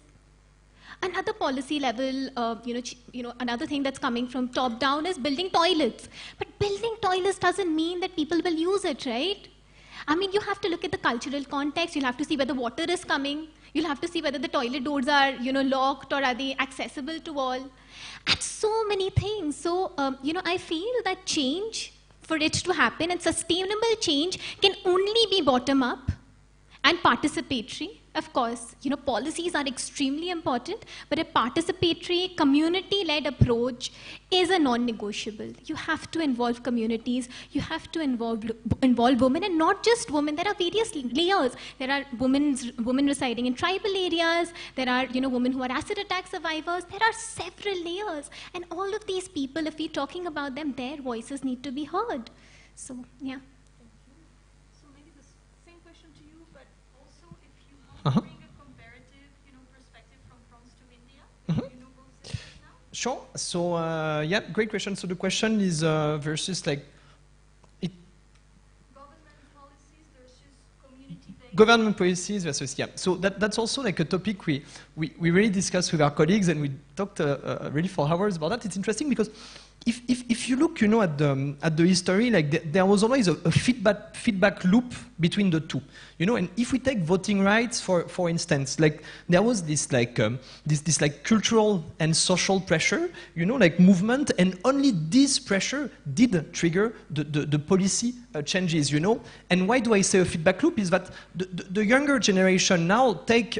Another policy level, you know, another thing that's coming from top down is building toilets. But building toilets doesn't mean that people will use it, right? I mean, you have to look at the cultural context. You'll have to see where the water is coming. You'll have to see whether the toilet doors are, you know, locked or are they accessible to all. And so many things. So, you know, I feel that change, for it to happen, and sustainable change can only be bottom up and participatory. Of course, you know, policies are extremely important, but a participatory, community-led approach is a non-negotiable. You have to involve communities, you have to involve women, and not just women. There are various layers. There are women residing in tribal areas, there are, you know, women who are acid attack survivors. There are several layers, and all of these people, if we're talking about them, their voices need to be heard. So, yeah. Bring a comparative, you know, perspective from France to India. You know both sectors now? Sure. So yeah, great question. So the question is versus like government policies versus community-based. Government policies versus, yeah. So that's also like a topic we really discussed with our colleagues, and we talked really for hours about that. It's interesting because if you look, you know, at the history, like there was always a feedback loop between the two, you know. And if we take voting rights, for instance, like there was this like this like cultural and social pressure, you know, like movement, and only this pressure did trigger the policy changes, you know. And why do I say a feedback loop? Is that the younger generation now take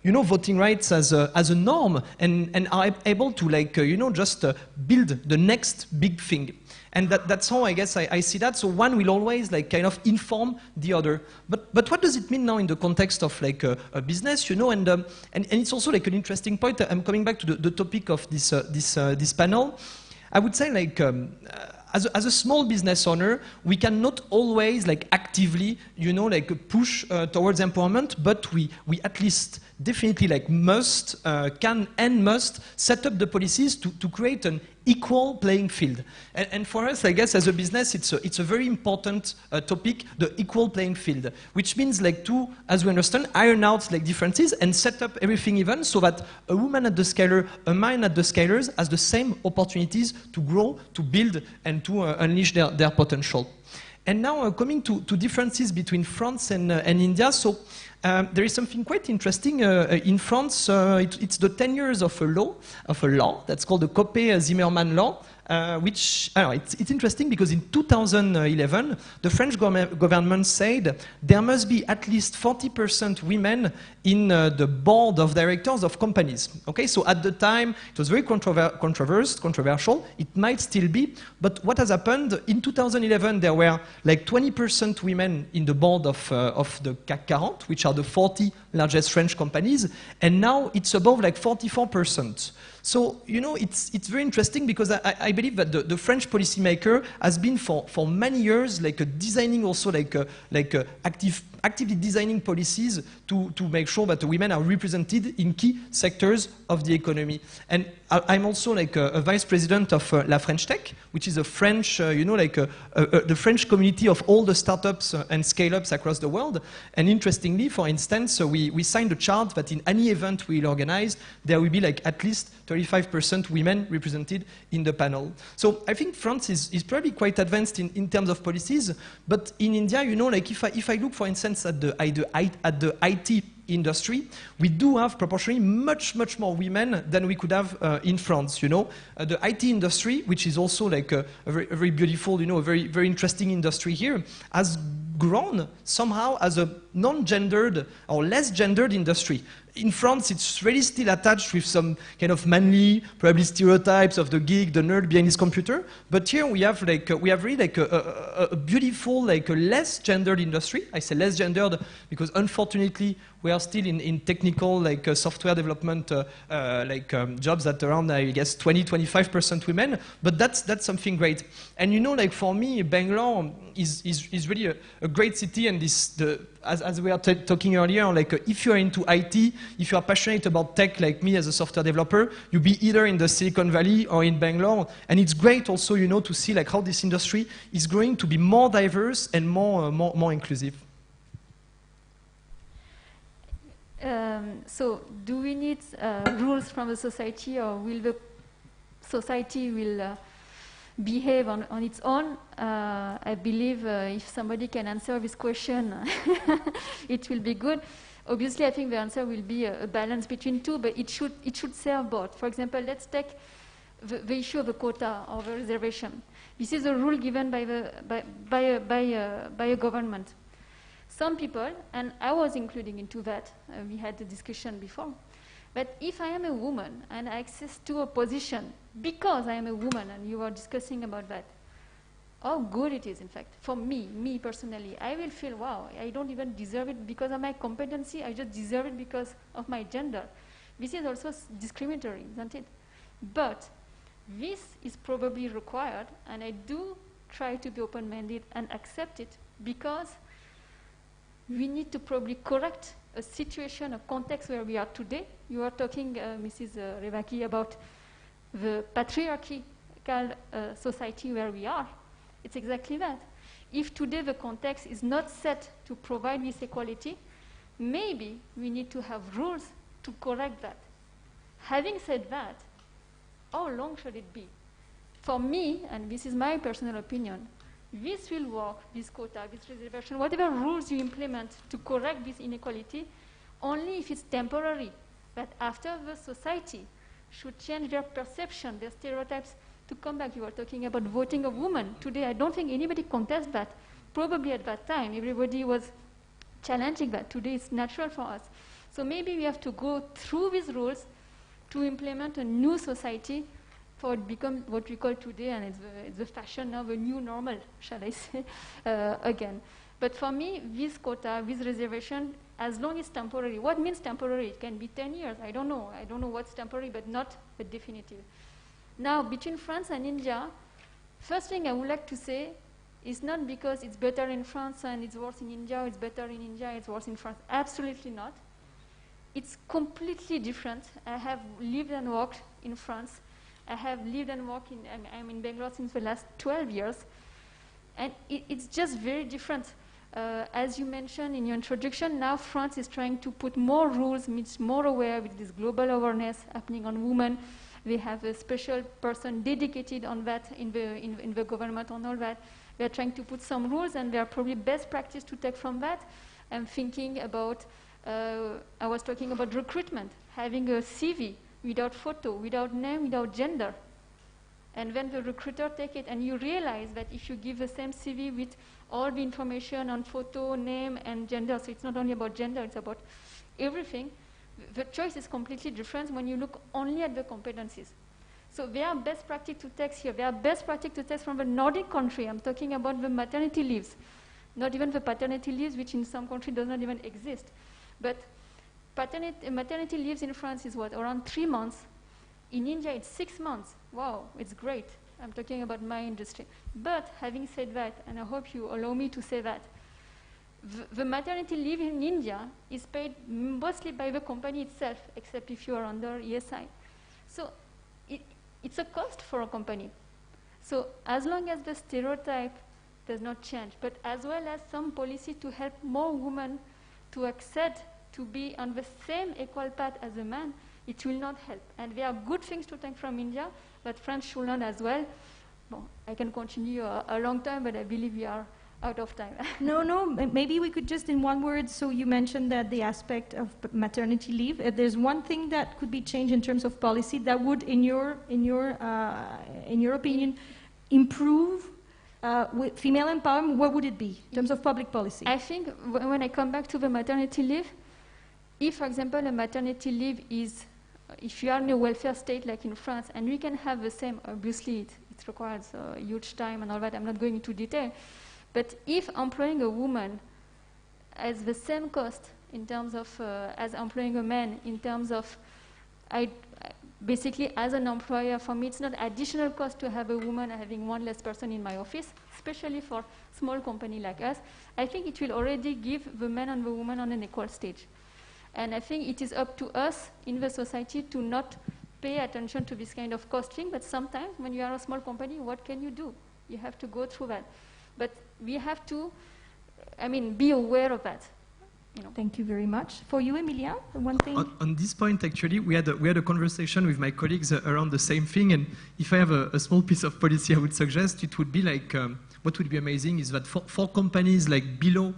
you know, voting rights as a norm, and are able to, like, you know, just build the next big thing. And that's how I guess I see that. So one will always like kind of inform the other. But what does it mean now in the context of like a business, you know? And it's also like an interesting point. I'm coming back to the topic of this panel. I would say like as a small business owner, we cannot always like actively, you know, like push towards empowerment, but we at least definitely like can and must set up the policies to create an equal playing field. And for us, I guess, as a business, it's a very important topic, the equal playing field, which means like to, as we understand, iron out like differences and set up everything even so that a woman at the scaler, a man at the scalers has the same opportunities to grow, to build, and to unleash their potential. And now coming to differences between France and India. So there is something quite interesting in France. It's the 10 years of a law that's called the Copé-Zimmermann law, which it's interesting because in 2011, the French government said there must be at least 40% women in the board of directors of companies. Okay, so at the time it was very controversial. It might still be, but what has happened in 2011? There were like 20% women in the board of the CAC 40, which are the 40 largest French companies, and now it's above like 44%. So, you know, it's very interesting because I believe that the French policymaker has been for many years like designing also actively designing policies to make sure that the women are represented in key sectors of the economy. And I'm also like a vice president of La French Tech, which is a French, you know, like the French community of all the startups and scale-ups across the world. And interestingly, for instance, we signed a chart that in any event we'll organize, there will be like at least 35% women represented in the panel. So I think France is probably quite advanced in terms of policies, but in India, you know, like if I look, for instance, at the IT industry, we do have proportionally much more women than we could have in France, you know. The IT industry, which is also like a very beautiful, you know, a very interesting industry here, has grown somehow as a non-gendered or less gendered industry. In France, it's really still attached with some kind of manly, probably stereotypes of the geek, the nerd behind his computer. But here we have really like a beautiful, like a less gendered industry. I say less gendered because unfortunately we are still in technical, like software development, jobs at around, I guess, 20-25% women. But that's something great. And you know, like for me, Bangalore is really a great city, and as we were talking earlier, like if you are into IT, if you are passionate about tech like me as a software developer, you'll be either in the Silicon Valley or in Bangalore. And it's great also, you know, to see like how this industry is growing to be more diverse and more inclusive. So do we need rules from the society, or will the society behave on its own? I believe if somebody can answer this question, it will be good. Obviously, I think the answer will be a balance between two, but it should serve both. For example, let's take the issue of a quota or the reservation. This is a rule given by a government. Some people, and I was including into that, we had the discussion before, but if I am a woman and I access to a position because I am a woman, and you were discussing about that, how good it is, in fact, for me personally. I will feel, wow, I don't even deserve it because of my competency, I just deserve it because of my gender. This is also discriminatory, isn't it? But this is probably required, and I do try to be open-minded and accept it because we need to probably correct a situation, a context where we are today. You are talking, Mrs. Revaki, about the patriarchal society where we are. It's exactly that. If today the context is not set to provide this equality, maybe we need to have rules to correct that. Having said that, how long should it be? For me, and this is my personal opinion, this will work, this quota, this reservation, whatever rules you implement to correct this inequality, only if it's temporary. But after the society should change their perception, their stereotypes, to come back. You were talking about voting a woman. Today, I don't think anybody contests that. Probably at that time, everybody was challenging that. Today, it's natural for us. So maybe we have to go through these rules to implement a new society for it become what we call today, and it's the fashion of a new normal, shall I say, again. But for me, this quota, this reservation, as long as temporary. What means temporary? It can be 10 years. I don't know. I don't know what's temporary, but not a definitive. Now, between France and India, first thing I would like to say is not because it's better in France and it's worse in India, or it's better in India, it's worse in France. Absolutely not. It's completely different. I have lived and worked in France. I have lived and worked I'm in Bangalore since the last 12 years. And it's just very different. As you mentioned in your introduction, now France is trying to put more rules, means more aware with this global awareness happening on women. They have a special person dedicated on that in the government on all that. They are trying to put some rules, and they are probably best practice to take from that. I'm thinking about, I was talking about recruitment, having a CV without photo, without name, without gender. And when the recruiter take it, and you realize that if you give the same CV with all the information on photo, name, and gender, so it's not only about gender, it's about everything, the choice is completely different when you look only at the competencies. So there are best practice to take here. There are best practice to take from the Nordic country. I'm talking about the maternity leaves, not even the paternity leaves, which in some countries does not even exist. But maternity leaves in France is what, around 3 months. In India, it's 6 months. Wow, it's great. I'm talking about my industry. But having said that, and I hope you allow me to say that, the maternity leave in India is paid mostly by the company itself, except if you are under ESI. So it's a cost for a company. So as long as the stereotype does not change, but as well as some policy to help more women to accept to be on the same equal path as a man, it will not help. And there are good things to take from India, but France should learn as well. Well, I can continue a long time, but I believe we are out of time. No, maybe we could just in one word, so you mentioned that the aspect of maternity leave, if there's one thing that could be changed in terms of policy that would, in your opinion, improve with female empowerment, what would it be in terms of public policy? I think when I come back to the maternity leave, if, for example, a maternity leave is, if you are in a welfare state like in France, and we can have the same, obviously it requires a huge time and all that, I'm not going into detail, but if employing a woman has the same cost in terms of, as employing a man, in terms of, basically as an employer, for me it's not additional cost to have a woman having one less person in my office, especially for small company like us. I think it will already give the man and the woman on an equal stage. And I think it is up to us in the society to not pay attention to this kind of costing, but sometimes when you are a small company, what can you do? You have to go through that. But we have to, be aware of that. You know. Thank you very much. For you, Emilia, one thing? On this point, actually, we had a conversation with my colleagues around the same thing, and if I have a small piece of policy I would suggest, it would be like, what would be amazing is that for companies like below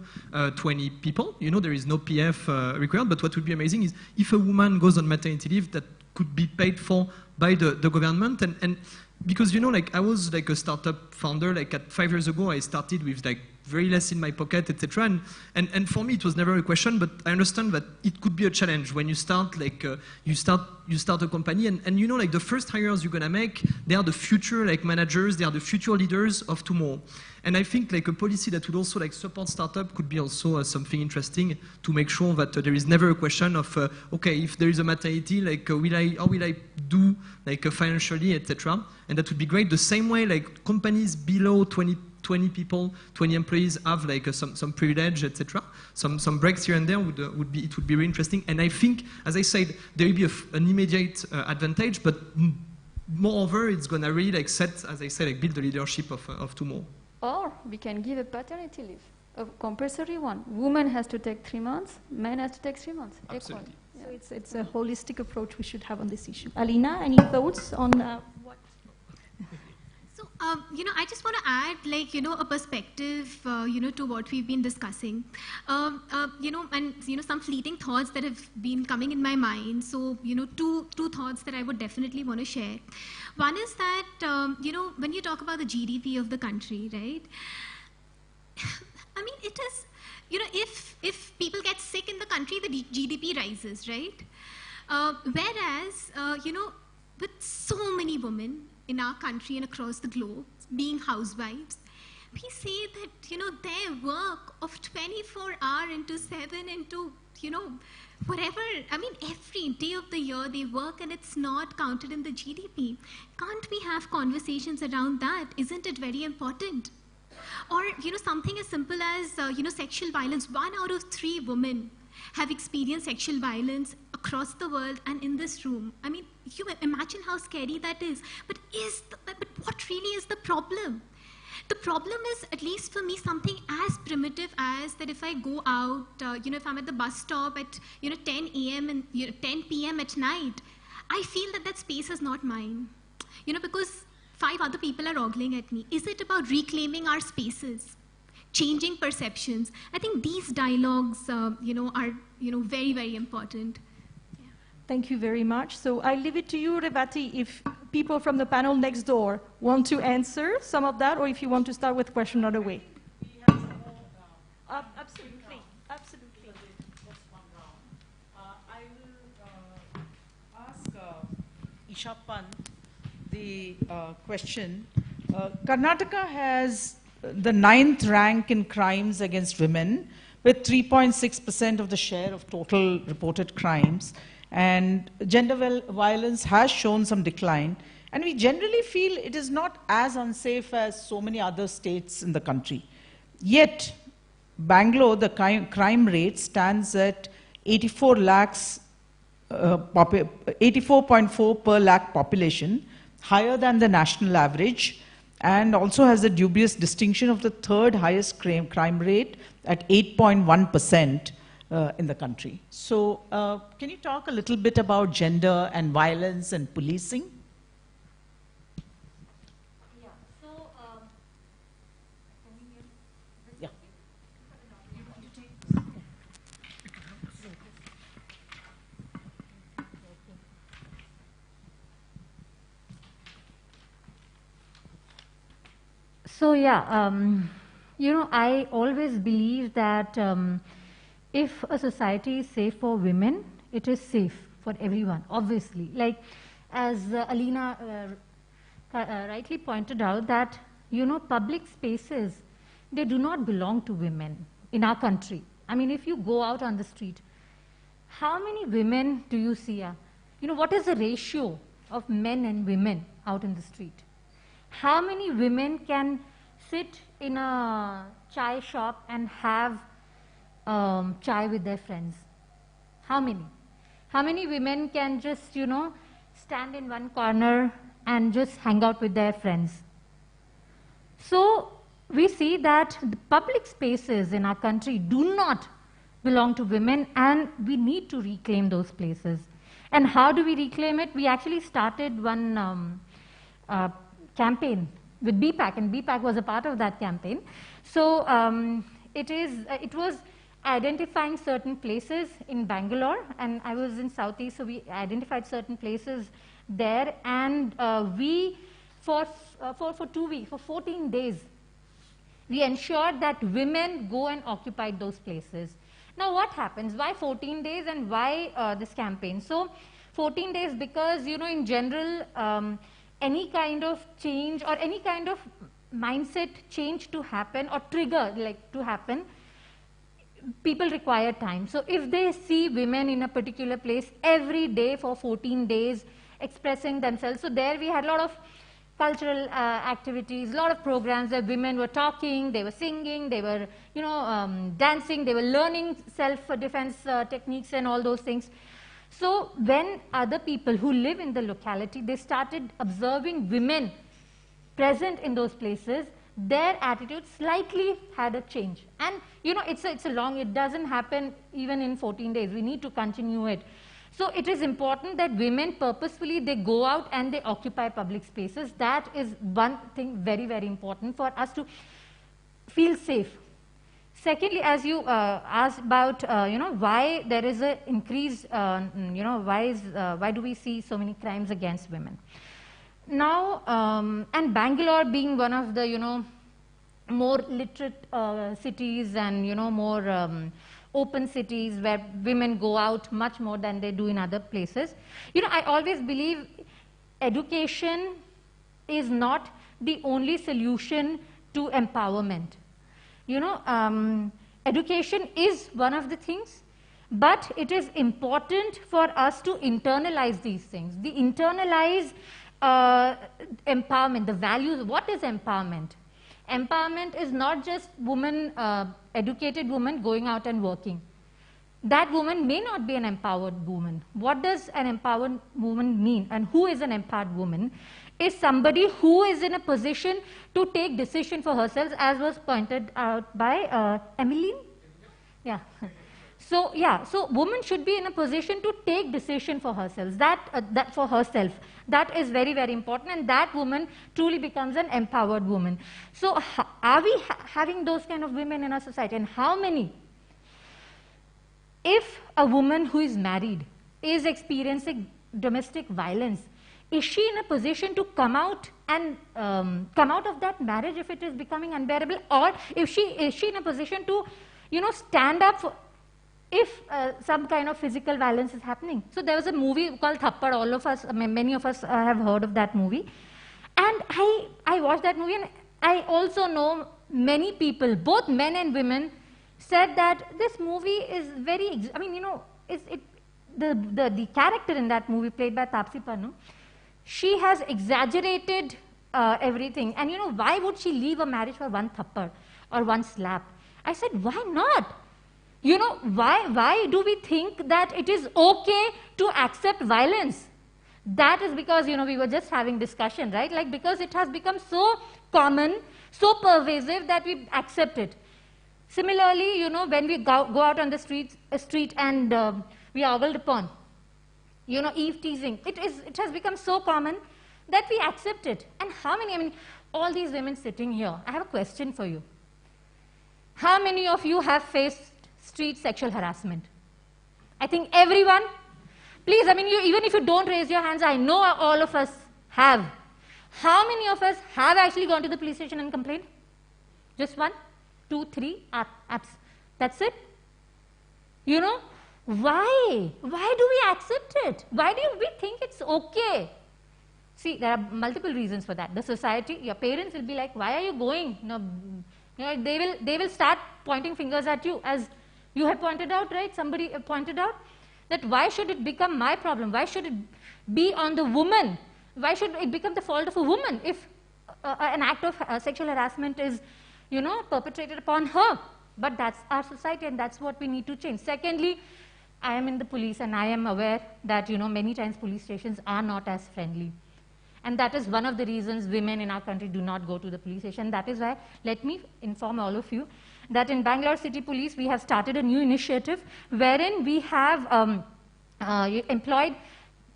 20 people, there is no PF required, but what would be amazing is if a woman goes on maternity leave, that could be paid for by the government, and because, I was like a startup founder, like 5 years ago, I started with like very less in my pocket, etc. And for me, it was never a question, but I understand that it could be a challenge when you start, like, you start a company, and like the first hires you're gonna make, they are the future, like, managers, they are the future leaders of tomorrow. And I think, like, a policy that would also, like, support startup could be also something interesting to make sure that there is never a question of, okay, if there is a maternity, like, how will I do, like, financially, etc. And that would be great. The same way, like, companies below 20 people, 20 employees have like some privilege, etc. Some breaks here and there would be really interesting. And I think, as I said, there will be an immediate advantage, but moreover, it's gonna really like set, as I said, like build the leadership of tomorrow. Or we can give a paternity leave, a compulsory one. Woman has to take 3 months, man has to take 3 months. Absolutely. Yeah. So it's a holistic approach we should have on this issue. Alina, any thoughts on what? So, I just want to add, like, a perspective, to what we've been discussing, and, some fleeting thoughts that have been coming in my mind. So, two thoughts that I would definitely want to share. One is that, when you talk about the GDP of the country, right? I mean, it is, if people get sick in the country, the GDP rises, right? Whereas, with so many women in our country and across the globe being housewives, we say that, their work of 24 hours into 7 into, whatever, every day of the year they work and it's not counted in the GDP. Can't we have conversations around that? Isn't it very important? Or, something as simple as, sexual violence. 1 out of 3 women have experienced sexual violence across the world and in this room. You imagine how scary that is. But what really is the problem? The problem is, at least for me, something as primitive as that if I go out, if I'm at the bus stop at, 10 a.m. and 10 p.m. at night, I feel that space is not mine. Because 5 other people are ogling at me. Is it about reclaiming our spaces? Changing perceptions? I think these dialogues, are, very, very important. Yeah. Thank you very much. So I leave it to you, Revati, if people from the panel next door want to answer some of that, or if you want to start with a question another way. Absolutely, absolutely. I will ask Isha Pant the question. Karnataka has the 9th rank in crimes against women, with 3.6% of the share of total reported crimes. And gender violence has shown some decline. And we generally feel it is not as unsafe as so many other states in the country. Yet, Bangalore, the crime rate stands at 84.4 per lakh population, higher than the national average, and also has the dubious distinction of the 3rd highest crime rate at 8.1% in the country. So can you talk a little bit about gender and violence and policing? Yeah, so, Yeah. So yeah, I always believe that if a society is safe for women, it is safe for everyone, obviously. Like as Alina rightly pointed out that, public spaces, they do not belong to women in our country. If you go out on the street, how many women do you see? What is the ratio of men and women out in the street? How many women can sit in a chai shop and have chai with their friends? How many? How many women can just, stand in one corner and just hang out with their friends? So we see that the public spaces in our country do not belong to women, and we need to reclaim those places. And how do we reclaim it? We actually started one campaign with BPAC, and BPAC was a part of that campaign. So it was identifying certain places in Bangalore, and I was in Southeast, so we identified certain places there, and we, for 2 weeks, for 14 days, we ensured that women go and occupy those places. Now what happens? Why 14 days and why this campaign? So 14 days because, in general, any kind of change or any kind of mindset change to happen or trigger to happen, people require time. So if they see women in a particular place every day for 14 days expressing themselves, so there we had a lot of cultural activities, a lot of programs where women were talking, they were singing, they were dancing, they were learning self-defense techniques and all those things. So when other people who live in the locality, they started observing women present in those places, their attitude slightly had a change. And it's a long, it doesn't happen even in 14 days. We need to continue it. So it is important that women purposefully, they go out and they occupy public spaces. That is one thing very, very important for us to feel safe. Secondly, as you asked about, why there is an increase, why do we see so many crimes against women? Now, and Bangalore being one of the, more literate cities and, more open cities where women go out much more than they do in other places. I always believe education is not the only solution to empowerment. Education is one of the things, but it is important for us to internalize these things. The internalize empowerment, the values. What is empowerment? Empowerment is not just woman, educated woman going out and working. That woman may not be an empowered woman. What does an empowered woman mean? And who is an empowered woman? Is somebody who is in a position to take decision for herself, as was pointed out by Emmeline. Yeah. So woman should be in a position to take decision for herself. That for herself. That is very, very important, and that woman truly becomes an empowered woman. So are we having those kind of women in our society, and how many? If a woman who is married is experiencing domestic violence, is she in a position to come out and come out of that marriage if it is becoming unbearable, or is she in a position to, stand up for, if some kind of physical violence is happening? So there was a movie called Thappad. All of us, many of us have heard of that movie, and I watched that movie, and I also know many people, both men and women, said that this movie is very, the character in that movie played by Taapsee Pannu, she has exaggerated everything. And why would she leave a marriage for one thappad or one slap? I said, why not? Why do we think that it is okay to accept violence? That is because, we were just having discussion, right? Like, because it has become so common, so pervasive that we accept it. Similarly, when we go out on the street and we are ogled upon, eve teasing, it has become so common that we accept it. And how many, all these women sitting here, I have a question for you. How many of you have faced street sexual harassment? I think everyone. Please, even if you don't raise your hands, I know all of us have. How many of us have actually gone to the police station and complained? Just 1, 2, 3 apps. That's it. Why? Why do we accept it? Why do we think it's okay? See, there are multiple reasons for that. The society, your parents will be like, why are you going? They will start pointing fingers at you, as you had pointed out, right? Somebody pointed out that why should it become my problem? Why should it be on the woman? Why should it become the fault of a woman if an act of sexual harassment is, perpetrated upon her? But that's our society, and that's what we need to change. Secondly, I am in the police, and I am aware that, many times police stations are not as friendly. And that is one of the reasons women in our country do not go to the police station. That is why, let me inform all of you that in Bangalore City Police, we have started a new initiative wherein we have employed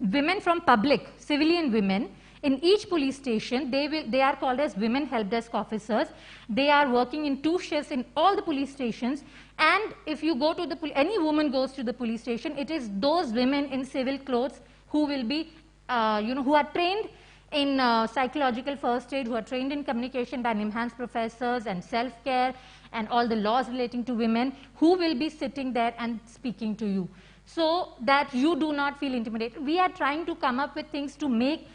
women from public, civilian women. In each police station, they are called as women help desk officers. They are working in 2 shifts in all the police stations. And if you go to any woman goes to the police station, it is those women in civil clothes who will be, who are trained in psychological first aid, who are trained in communication by NIMHANS professors and self-care and all the laws relating to women, who will be sitting there and speaking to you, so that you do not feel intimidated. We are trying to come up with things to make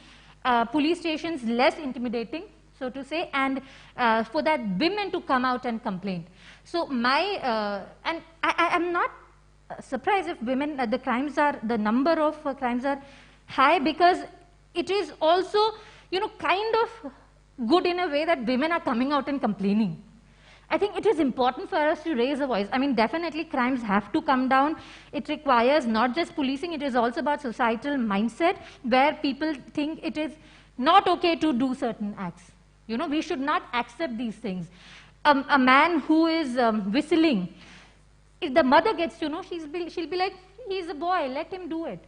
police stations less intimidating, so to say, and for that women to come out and complain. So and I am not surprised if women, the number of crimes are high, because it is also, kind of good in a way that women are coming out and complaining. I think it is important for us to raise a voice. Definitely crimes have to come down. It requires not just policing, it is also about societal mindset, where people think it is not okay to do certain acts. We should not accept these things. A man who is whistling, if the mother gets to know, she'll be like, he's a boy, let him do it.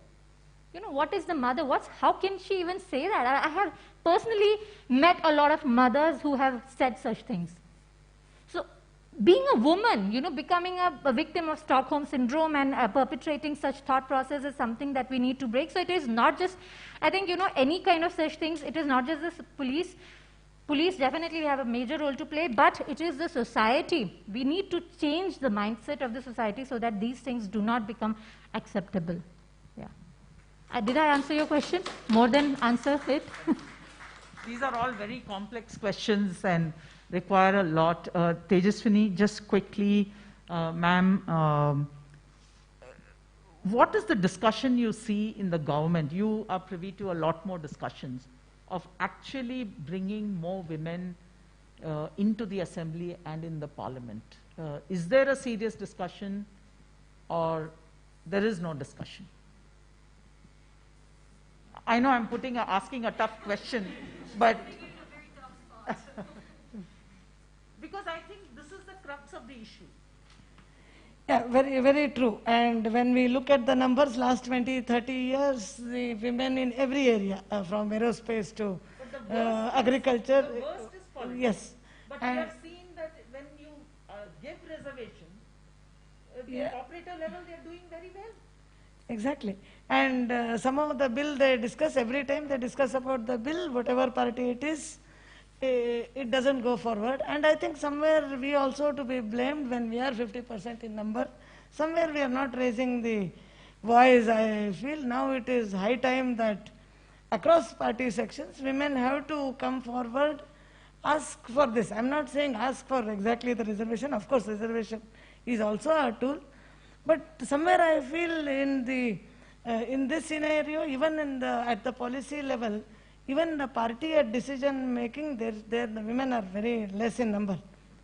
What is the mother? How can she even say that? I have personally met a lot of mothers who have said such things. So being a woman, becoming a victim of Stockholm Syndrome and perpetrating such thought process is something that we need to break. So it is not just, I think, any kind of such things, it is not just the police. Police definitely have a major role to play, but it is the society. We need to change the mindset of the society so that these things do not become acceptable. Yeah. Did I answer your question? More than answer it? These are all very complex questions and require a lot. Tejaswini, just quickly, ma'am, what is the discussion you see in the government? You are privy to a lot more discussions of actually bringing more women into the assembly and in the parliament. Is there a serious discussion or there is no discussion? I know I'm asking a tough question, but because I think this is the crux of the issue. Yeah, very, very true. And when we look at the numbers, last 20, 30 years, the women in every area, from aerospace to agriculture. The worst is politics. Yes. But we have seen that when you give reservation, the operator level, they are doing very well. Exactly. And some of the bill they discuss, every time they discuss about the bill, whatever party it is, it doesn't go forward. And I think somewhere we also to be blamed when we are 50% in number. Somewhere we are not raising the voice. I feel now it is high time that across party sections, women have to come forward, ask for this. I'm not saying ask for exactly the reservation. Of course, reservation is also a tool. But somewhere I feel in this scenario, even at the policy level, even the party at decision making, the women are very less in number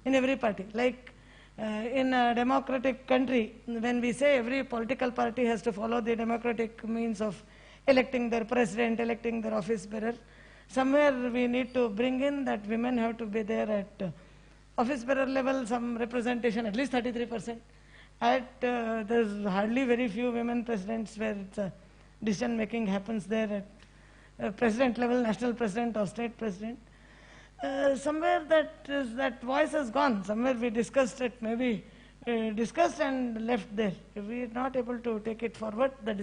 in every party. Like in a democratic country, when we say every political party has to follow the democratic means of electing their president, electing their office bearer, somewhere we need to bring in that women have to be there at office bearer level, some representation, at least 33%. There's hardly very few women presidents where decision making happens there at president level, national president or state president. Somewhere that voice has gone. Somewhere we discussed it, maybe discussed and left there. If we are not able to take it forward, let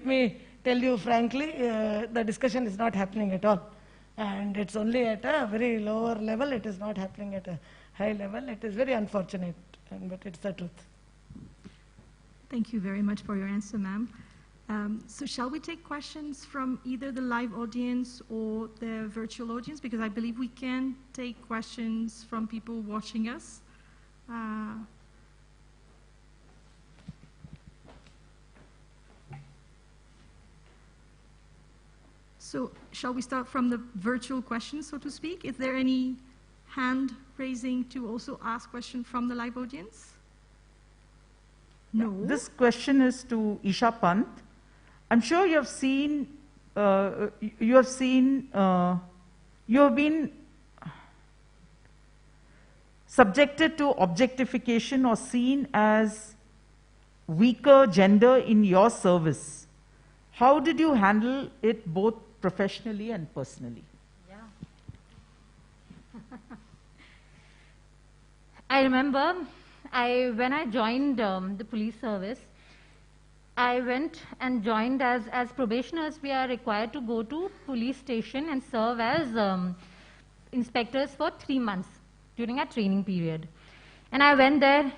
me tell you frankly, the discussion is not happening at all. And it's only at a very lower level, it is not happening at a high level. It is very unfortunate. But it's the truth. Thank you very much for your answer, ma'am. So shall we take questions from either the live audience or the virtual audience? Because I believe we can take questions from people watching us. So shall we start from the virtual questions, so to speak? Is there any hand raising to also ask question from the live audience? No. This question is to Isha Pant. I'm sure you have been subjected to objectification or seen as weaker gender in your service. How did you handle it both professionally and personally? I remember when I joined the police service, I went and joined as probationers. We are required to go to police station and serve as inspectors for 3 months during our training period. And I went there,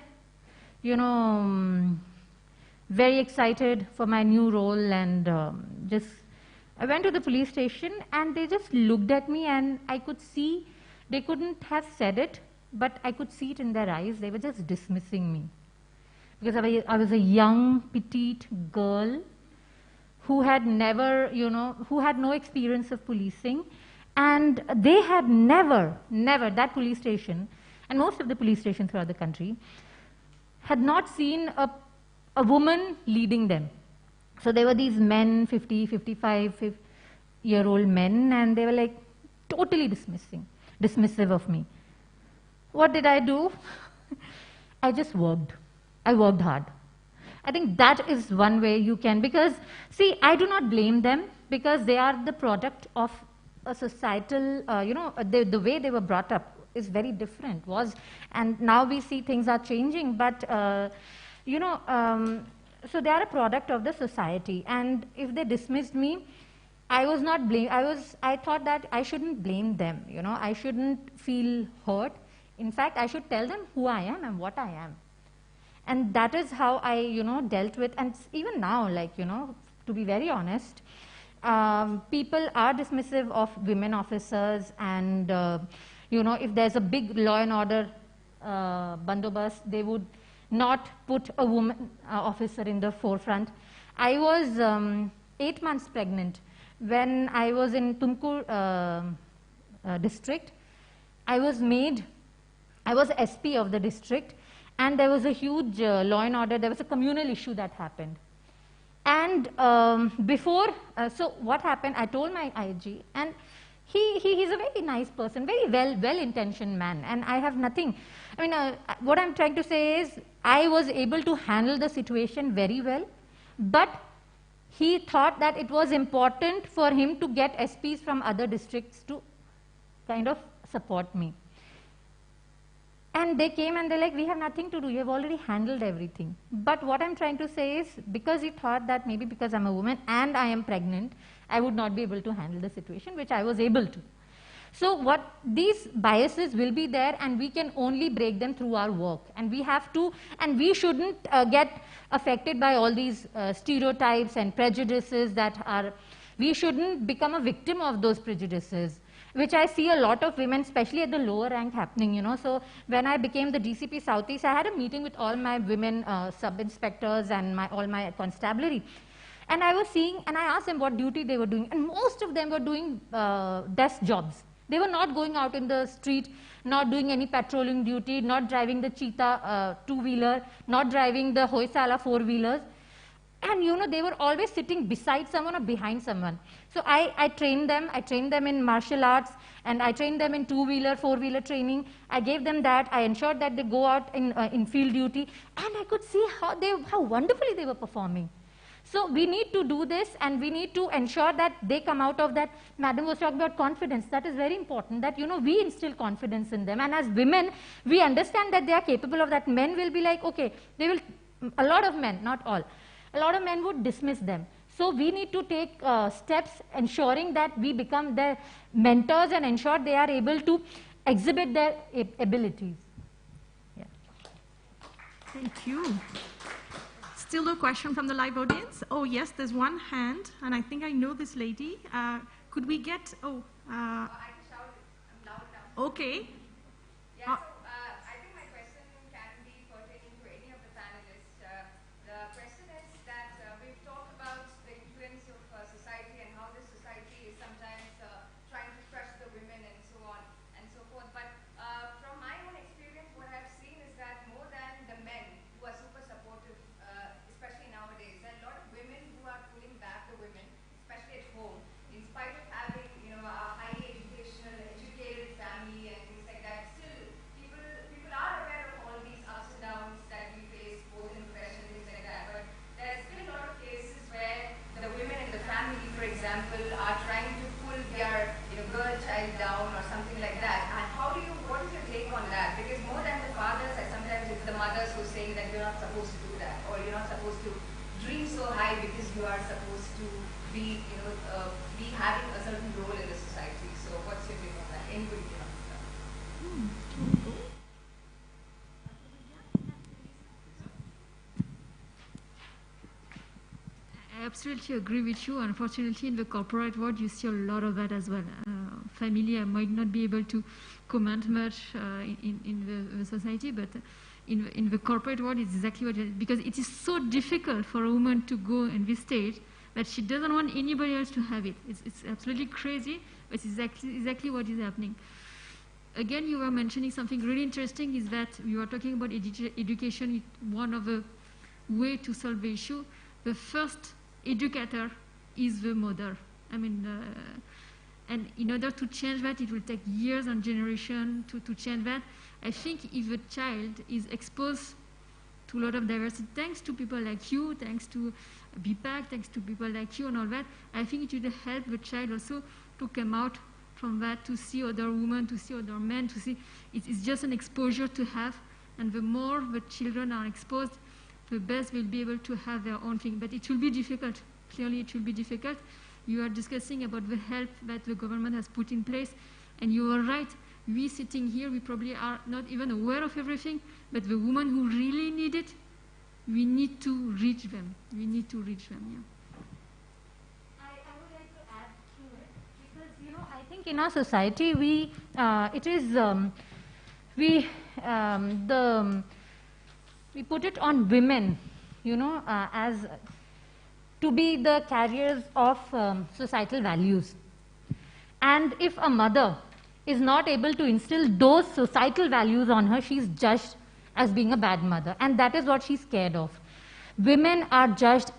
very excited for my new role, and I went to the police station and they just looked at me, and I could see, they couldn't have said it, but I could see it in their eyes. They were just dismissing me. Because I was a young, petite girl who had never, who had no experience of policing. And they had never, that police station, and most of the police stations throughout the country, had not seen a woman leading them. So there were these men, 50, 55-year-old men, and they were like totally dismissive of me. What did I do? I just worked. I worked hard. I think that is one way you can, because, see, I do not blame them, because they are the product of a societal, the way they were brought up is very different, and now we see things are changing, but, so they are a product of the society, and if they dismissed me, I thought that I shouldn't blame them, I shouldn't feel hurt. In fact, I should tell them who I am and what I am. And that is how I, dealt with, and even now, to be very honest. People are dismissive of women officers, and you know, if there's a big law and order bandobast, they would not put a woman officer in the forefront. I was 8 months pregnant when I was in Tumkur district. I was SP of the district, and there was a huge law and order, there was a communal issue that happened. And so what happened, I told my IG, and he's a very nice person, very well-intentioned man, and I have nothing. I mean, what I'm trying to say is, I was able to handle the situation very well, but he thought that it was important for him to get SPs from other districts to kind of support me. And they came and they're like, we have nothing to do, you have already handled everything. But what I'm trying to say is, because he thought that maybe because I'm a woman and I am pregnant, I would not be able to handle the situation, which I was able to. So these biases will be there, and we can only break them through our work. And we have to, and we shouldn't get affected by all these stereotypes and prejudices we shouldn't become a victim of those prejudices, which I see a lot of women, especially at the lower rank, happening, you know. So when I became the DCP Southeast, I had a meeting with all my women sub-inspectors and all my constabulary. And I was seeing, and I asked them what duty they were doing, and most of them were doing desk jobs. They were not going out in the street, not doing any patrolling duty, not driving the Cheetah two-wheeler, not driving the Hoysala four-wheelers. And you know, they were always sitting beside someone or behind someone. So I trained them. I trained them in martial arts, and I trained them in two-wheeler, four-wheeler training. I gave them that. I ensured that they go out in field duty, and I could see how wonderfully they were performing. So we need to do this, and we need to ensure that they come out of that. Madam was talking about confidence. That is very important, that, you know, we instill confidence in them. And as women, we understand that they are capable of that. Men will be like, okay, a lot of men, not all, a lot of men would dismiss them. So we need to take steps ensuring that we become their mentors and ensure they are able to exhibit their abilities. Yeah. Thank you. Still no question from the live audience? Oh, yes, there's one hand, and I think I know this lady. Could we get, I can shout it. I'm loud enough. Okay. Yeah, so I think my question can be pertaining to any of the panelists. The question is that we've talked about the influence of society and how this society is sometimes trying to crush the women and so on and so forth. But from my own experience, what I've seen is that more than the men who are super supportive, especially nowadays, there are a lot of women who are pulling back the women, especially at home, in spite of having, you know, a highly educated family and things like that. Still, people are aware of all these ups and downs that we face, both in profession and things like that. But there's still a lot of cases where the women in the family, for example, are trying to pull their, you know, girl child down or something like that. And what is your take on that? Because more than the fathers, sometimes it's the mothers who are saying that you're not supposed to do that, or you're not supposed to dream so high because you are supposed to be, you know, be having a certain role in the society. So what's your take on that? Anybody can answer that. I absolutely agree with you. Unfortunately, in the corporate world, you see a lot of that as well. Family, I might not be able to comment much in the society, but in the corporate world, it's exactly what it is. Because it is so difficult for a woman to go in this stage that she doesn't want anybody else to have it. It's absolutely crazy, but it's exactly what is happening. Again, you were mentioning something really interesting, is that you are talking about education, one of the way to solve the issue. The first educator is the mother. I mean, and in order to change that, it will take years and generations to change that. I think if a child is exposed to a lot of diversity, thanks to people like you, thanks to BPAC, thanks to people like you and all that, I think it will help the child also to come out from that, to see other women, to see other men, to see it's just an exposure to have, and the more the children are exposed, the best will be able to have their own thing. But it will be difficult. Clearly, it will be difficult. You are discussing about the help that the government has put in place, and you are right. We sitting here, we probably are not even aware of everything, but the women who really need it, we need to reach them. We need to reach them, yeah. think in our society, we put it on women, as to be the carriers of societal values. And if a mother is not able to instill those societal values on her, she's judged as being a bad mother. And that is what she's scared of. Women are judged.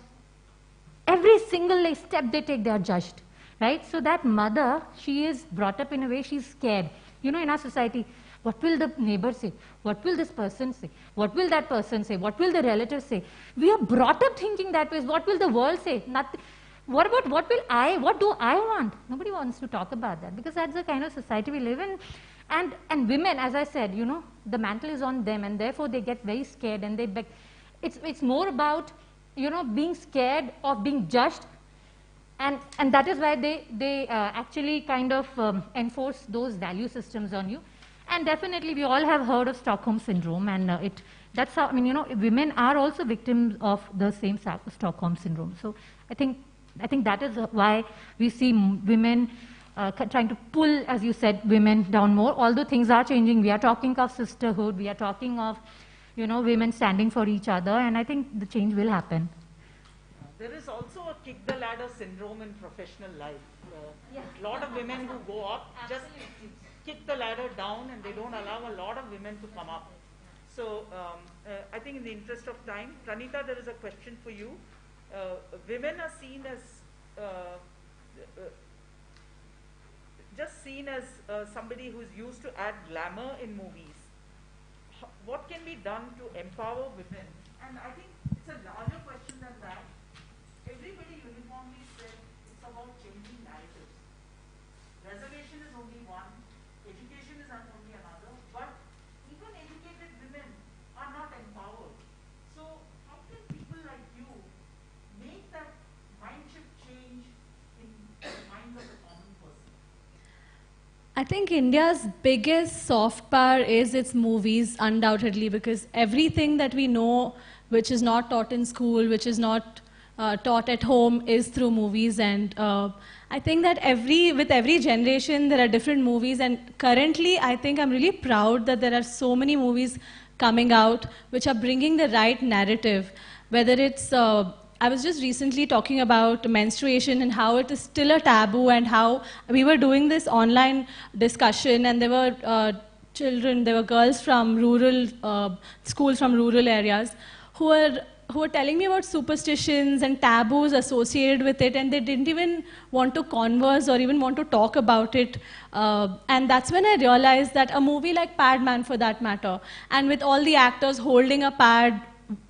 Every single step they take, they are judged. Right? So that mother, she is brought up in a way she's scared. In our society, what will the neighbor say? What will this person say? What will that person say? What will the relative say? We are brought up thinking that way. What will the world say? Nothing. What about what do I want? Nobody wants to talk about that, because that's the kind of society we live in. And women, as I said, the mantle is on them, and therefore they get very scared, and they beg. It's more about, being scared of being judged. And that is why they actually kind of enforce those value systems on you. And definitely we all have heard of Stockholm Syndrome, and that's how, women are also victims of the same Stockholm Syndrome. So I think that is why we see women trying to pull, as you said, women down more. Although things are changing, we are talking of sisterhood, we are talking of, women standing for each other, and I think the change will happen. There is also a kick the ladder syndrome in professional life. A lot of women who go up just kick the ladder down, and they don't allow a lot of women to come up. So I think in the interest of time, Pranita, there is a question for you. Women are seen as just seen as somebody who is used to add glamour in movies. What can be done to empower women? And I think it's a larger question than that. Everybody uniformly said it's about changing narratives. Reservation is only one, education is only another, but even educated women are not empowered. So how can people like you make that mind shift change in the minds of the common person? I think India's biggest soft power is its movies, undoubtedly, because everything that we know which is not taught in school, which is not taught at home, is through movies. And I think that with every generation there are different movies, and currently I think I'm really proud that there are so many movies coming out which are bringing the right narrative. Whether it's I was just recently talking about menstruation and how it is still a taboo, and how we were doing this online discussion, and there were there were girls from rural schools from rural areas who were telling me about superstitions and taboos associated with it, and they didn't even want to converse or even want to talk about it. And that's when I realized that a movie like Padman, for that matter, and with all the actors holding a pad,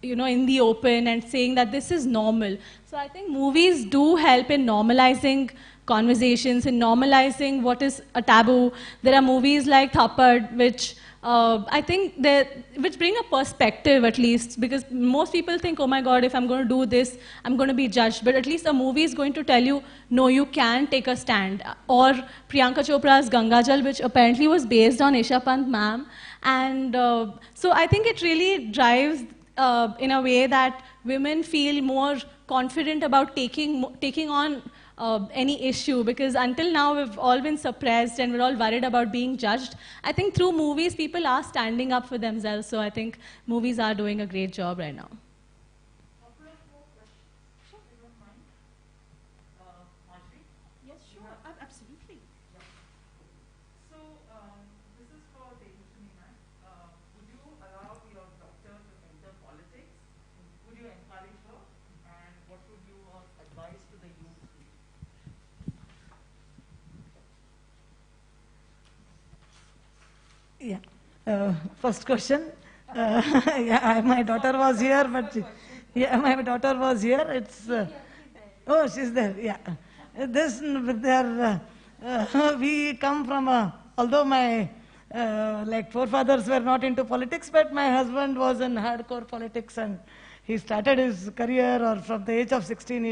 in the open and saying that this is normal. So I think movies do help in normalizing conversations, in normalizing what is a taboo. There are movies like Thappad, which I think which bring a perspective, at least, because most people think, oh my God, if I'm going to do this, I'm going to be judged. But at least a movie is going to tell you, no, you can take a stand. Or Priyanka Chopra's Ganga Jal, which apparently was based on Isha Pant ma'am. And so I think it really drives in a way that women feel more confident about taking on any issue, because until now we've all been suppressed and we're all worried about being judged. I think through movies people are standing up for themselves, so I think movies are doing a great job right now. Yes, sure, absolutely. So this is for Tejaswini ma'am. Would you allow your daughter to enter politics? Would you encourage her? And what would you advise to the youth? Yeah. First question. Yeah, my daughter was here, but my daughter was here. It's oh, she's there. Yeah. This we come from although my like forefathers were not into politics, but my husband was in hardcore politics, and he started his career, or from the age of 16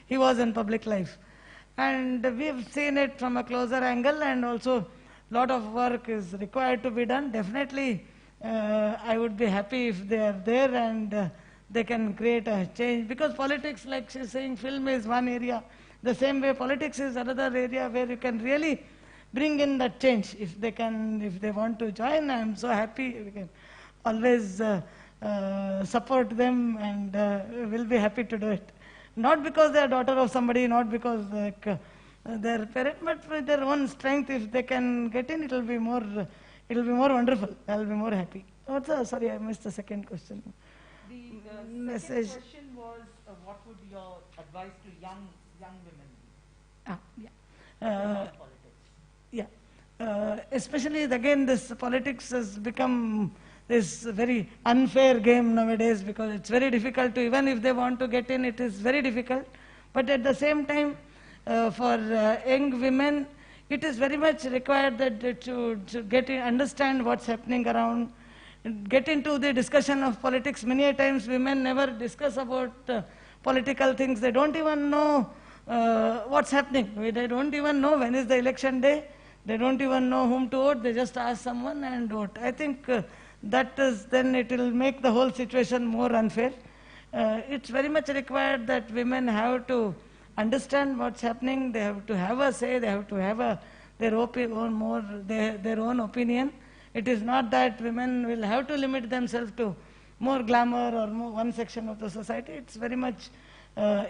he was in public life, and we've seen it from a closer angle, and also lot of work is required to be done. Definitely, I would be happy if they are there and they can create a change, because politics, like she's saying, film is one area, The same way politics is another area where you can really bring in that change. If they want to join, I'm so happy. We can always support them, and we'll be happy to do it. Not because they're daughter of somebody, not because their parent, but with their own strength. If they can get in, it'll be more wonderful. I'll be more happy. Sorry, I missed the second question. The Message. second question was, what would your advice to young women be? Especially again, this politics has become this very unfair game nowadays, because it's very difficult to, even if they want to get in, it is very difficult. But at the same time, for young women, it is very much required that they should get in, understand what's happening around, get into the discussion of politics. Many a times women never discuss about political things. They don't even know what's happening. They don't even know when is the election day. They don't even know whom to vote. They just ask someone and vote. I think that is, then it will make the whole situation more unfair. It's very much required that women have to understand what's happening. They have to have a say. They have to have their own opinion. It is not that women will have to limit themselves to more glamour or more one section of the society. It's very much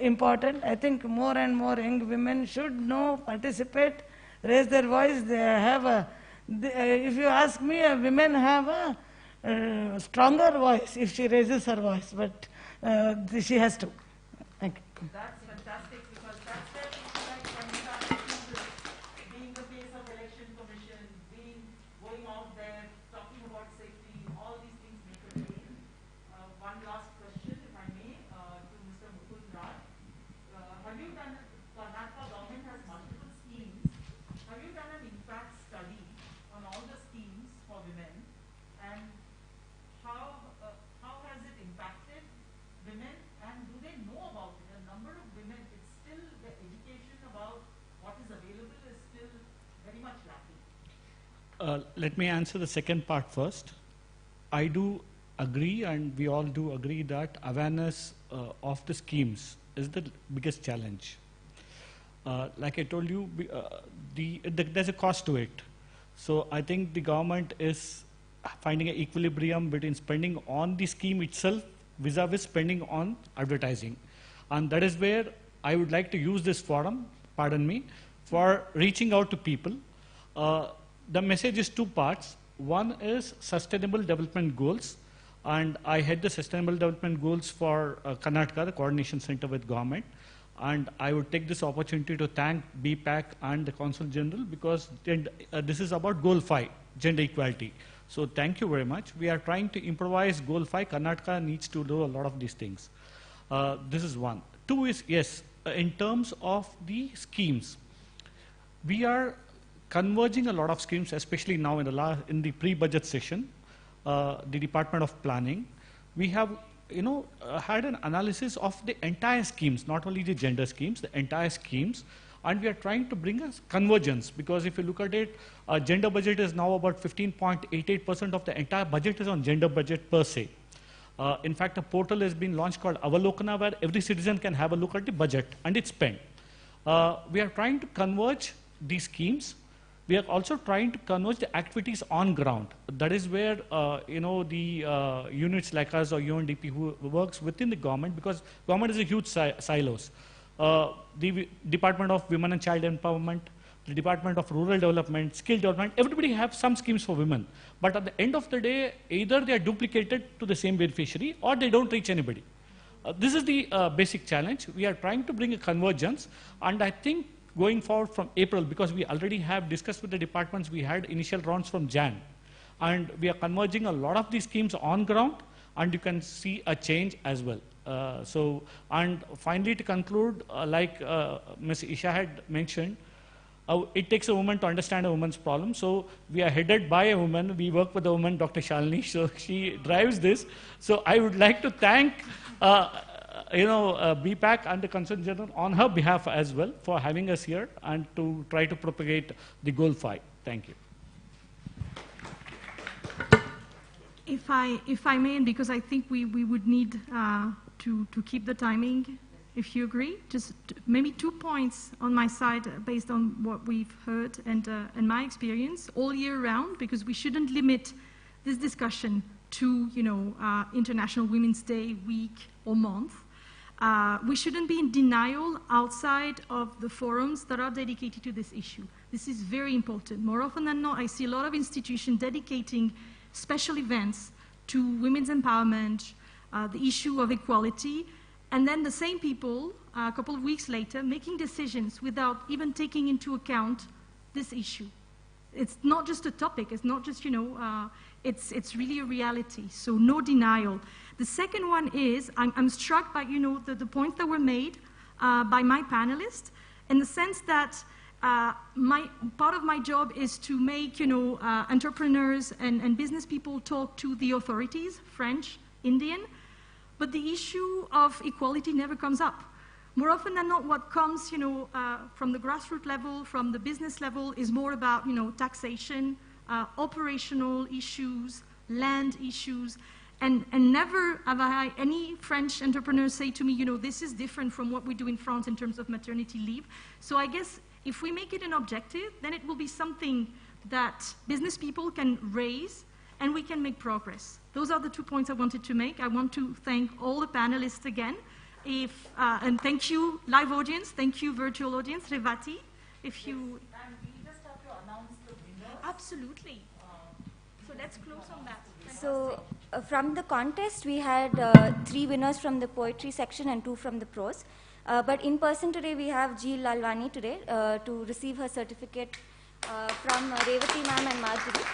important. I think more and more young women should know, participate, raise their voice. They have if you ask me, women have a stronger voice if she raises her voice, but she has to. Thank you. That's fantastic, because that's where people like Pranita being the face of election commission, going out there, talking about safety, all these things make a difference. One last question, if I may, to Mr. Mukul Raj. Have you done, Karnataka government has multiple schemes. Have you done an impact study on all the schemes for women, and how has it impacted women, and do they know about it? A number of women, it's still, the education about what is available is still very much lacking. Let me answer the second part first. I do agree, and we all do agree, that awareness of the schemes is the biggest challenge. Like I told you, there's a cost to it. So I think the government is finding an equilibrium between spending on the scheme itself vis-a-vis spending on advertising. And that is where I would like to use this forum, pardon me, for reaching out to people. The message is two parts. One is Sustainable Development Goals, and I head the Sustainable Development Goals for Karnataka, the coordination center with government. And I would take this opportunity to thank BPAC and the Consul General, because this is about Goal 5, gender equality. So thank you very much. We are trying to improvise Goal 5. Karnataka needs to do a lot of these things. This is one. Two is, yes, in terms of the schemes, we are converging a lot of schemes, especially now in the pre-budget session, the Department of Planning. We have had an analysis of the entire schemes, not only the gender schemes, the entire schemes, and we are trying to bring a convergence, because if you look at it, gender budget is now about 15.88% of the entire budget is on gender budget per se. In fact, a portal has been launched called Avalokana, where every citizen can have a look at the budget and its spend. We are trying to converge these schemes. We are also trying to converge the activities on ground. That is where the units like us or UNDP who works within the government, because government is a huge silos. The Department of Women and Child Empowerment, the Department of Rural Development, Skill Development, everybody have some schemes for women. But at the end of the day, either they are duplicated to the same beneficiary or they don't reach anybody. This is the basic challenge. We are trying to bring a convergence, and I think going forward from April, because we already have discussed with the departments, we had initial rounds from Jan, and we are converging a lot of these schemes on ground, and you can see a change as well. And finally, to conclude, like Ms. Isha had mentioned, it takes a woman to understand a woman's problem. So we are headed by a woman. We work with a woman, Dr. Shalini, so she drives this. So I would like to thank BPAC and the Consul General on her behalf as well for having us here and to try to propagate the Goal 5. Thank you. If I may, because I think we would need to keep the timing. if you agree. Just maybe 2 points on my side based on what we've heard and my experience all year round, because we shouldn't limit this discussion to, International Women's Day week or month. We shouldn't be in denial outside of the forums that are dedicated to this issue. This is very important. More often than not, I see a lot of institutions dedicating special events to women's empowerment, the issue of equality, and then the same people, a couple of weeks later, making decisions without even taking into account this issue. It's not just a topic, it's not just, it's really a reality, so no denial. The second one is, I'm struck by, the points that were made by my panelists, in the sense that part of my job is to make, entrepreneurs and business people talk to the authorities, French, Indian, but the issue of equality never comes up. More often than not, what comes, from the grassroots level, from the business level, is more about, taxation, operational issues, land issues, and never have I had any French entrepreneurs say to me, this is different from what we do in France in terms of maternity leave. So I guess if we make it an objective, then it will be something that business people can raise and we can make progress. Those are the 2 points I wanted to make. I want to thank all the panelists again. And thank you, live audience. Thank you, virtual audience. Revati, if you... And we just have to announce the winners. Absolutely. So let's close on that. So from the contest, we had 3 winners from the poetry section and 2 from the prose. But in person today, we have Jill Lalwani today to receive her certificate from Revati ma'am and Marjorie.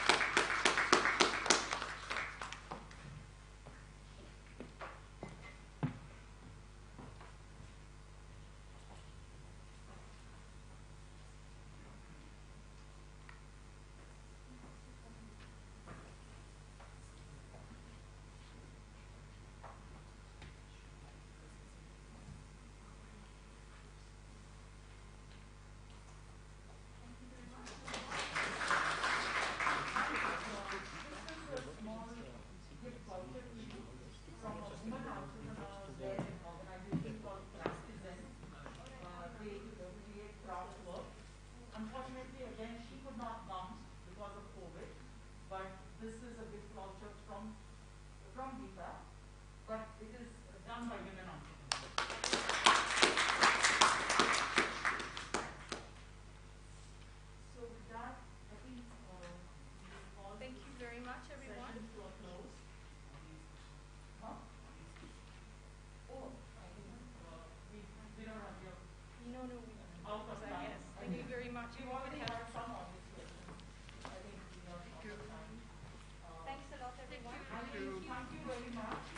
Unfortunately, again, she could not come because of COVID, but this is a gift voucher from BPAC, but it is done by women entrepreneurs. So with that, I think thank you very much, everyone. To a close. Huh? Oh, I think we don't have your... No, out of time. yes. Thank you very much. We've already had some of these questions. I think we are out of time. Thanks a lot, everyone. Thank you very much.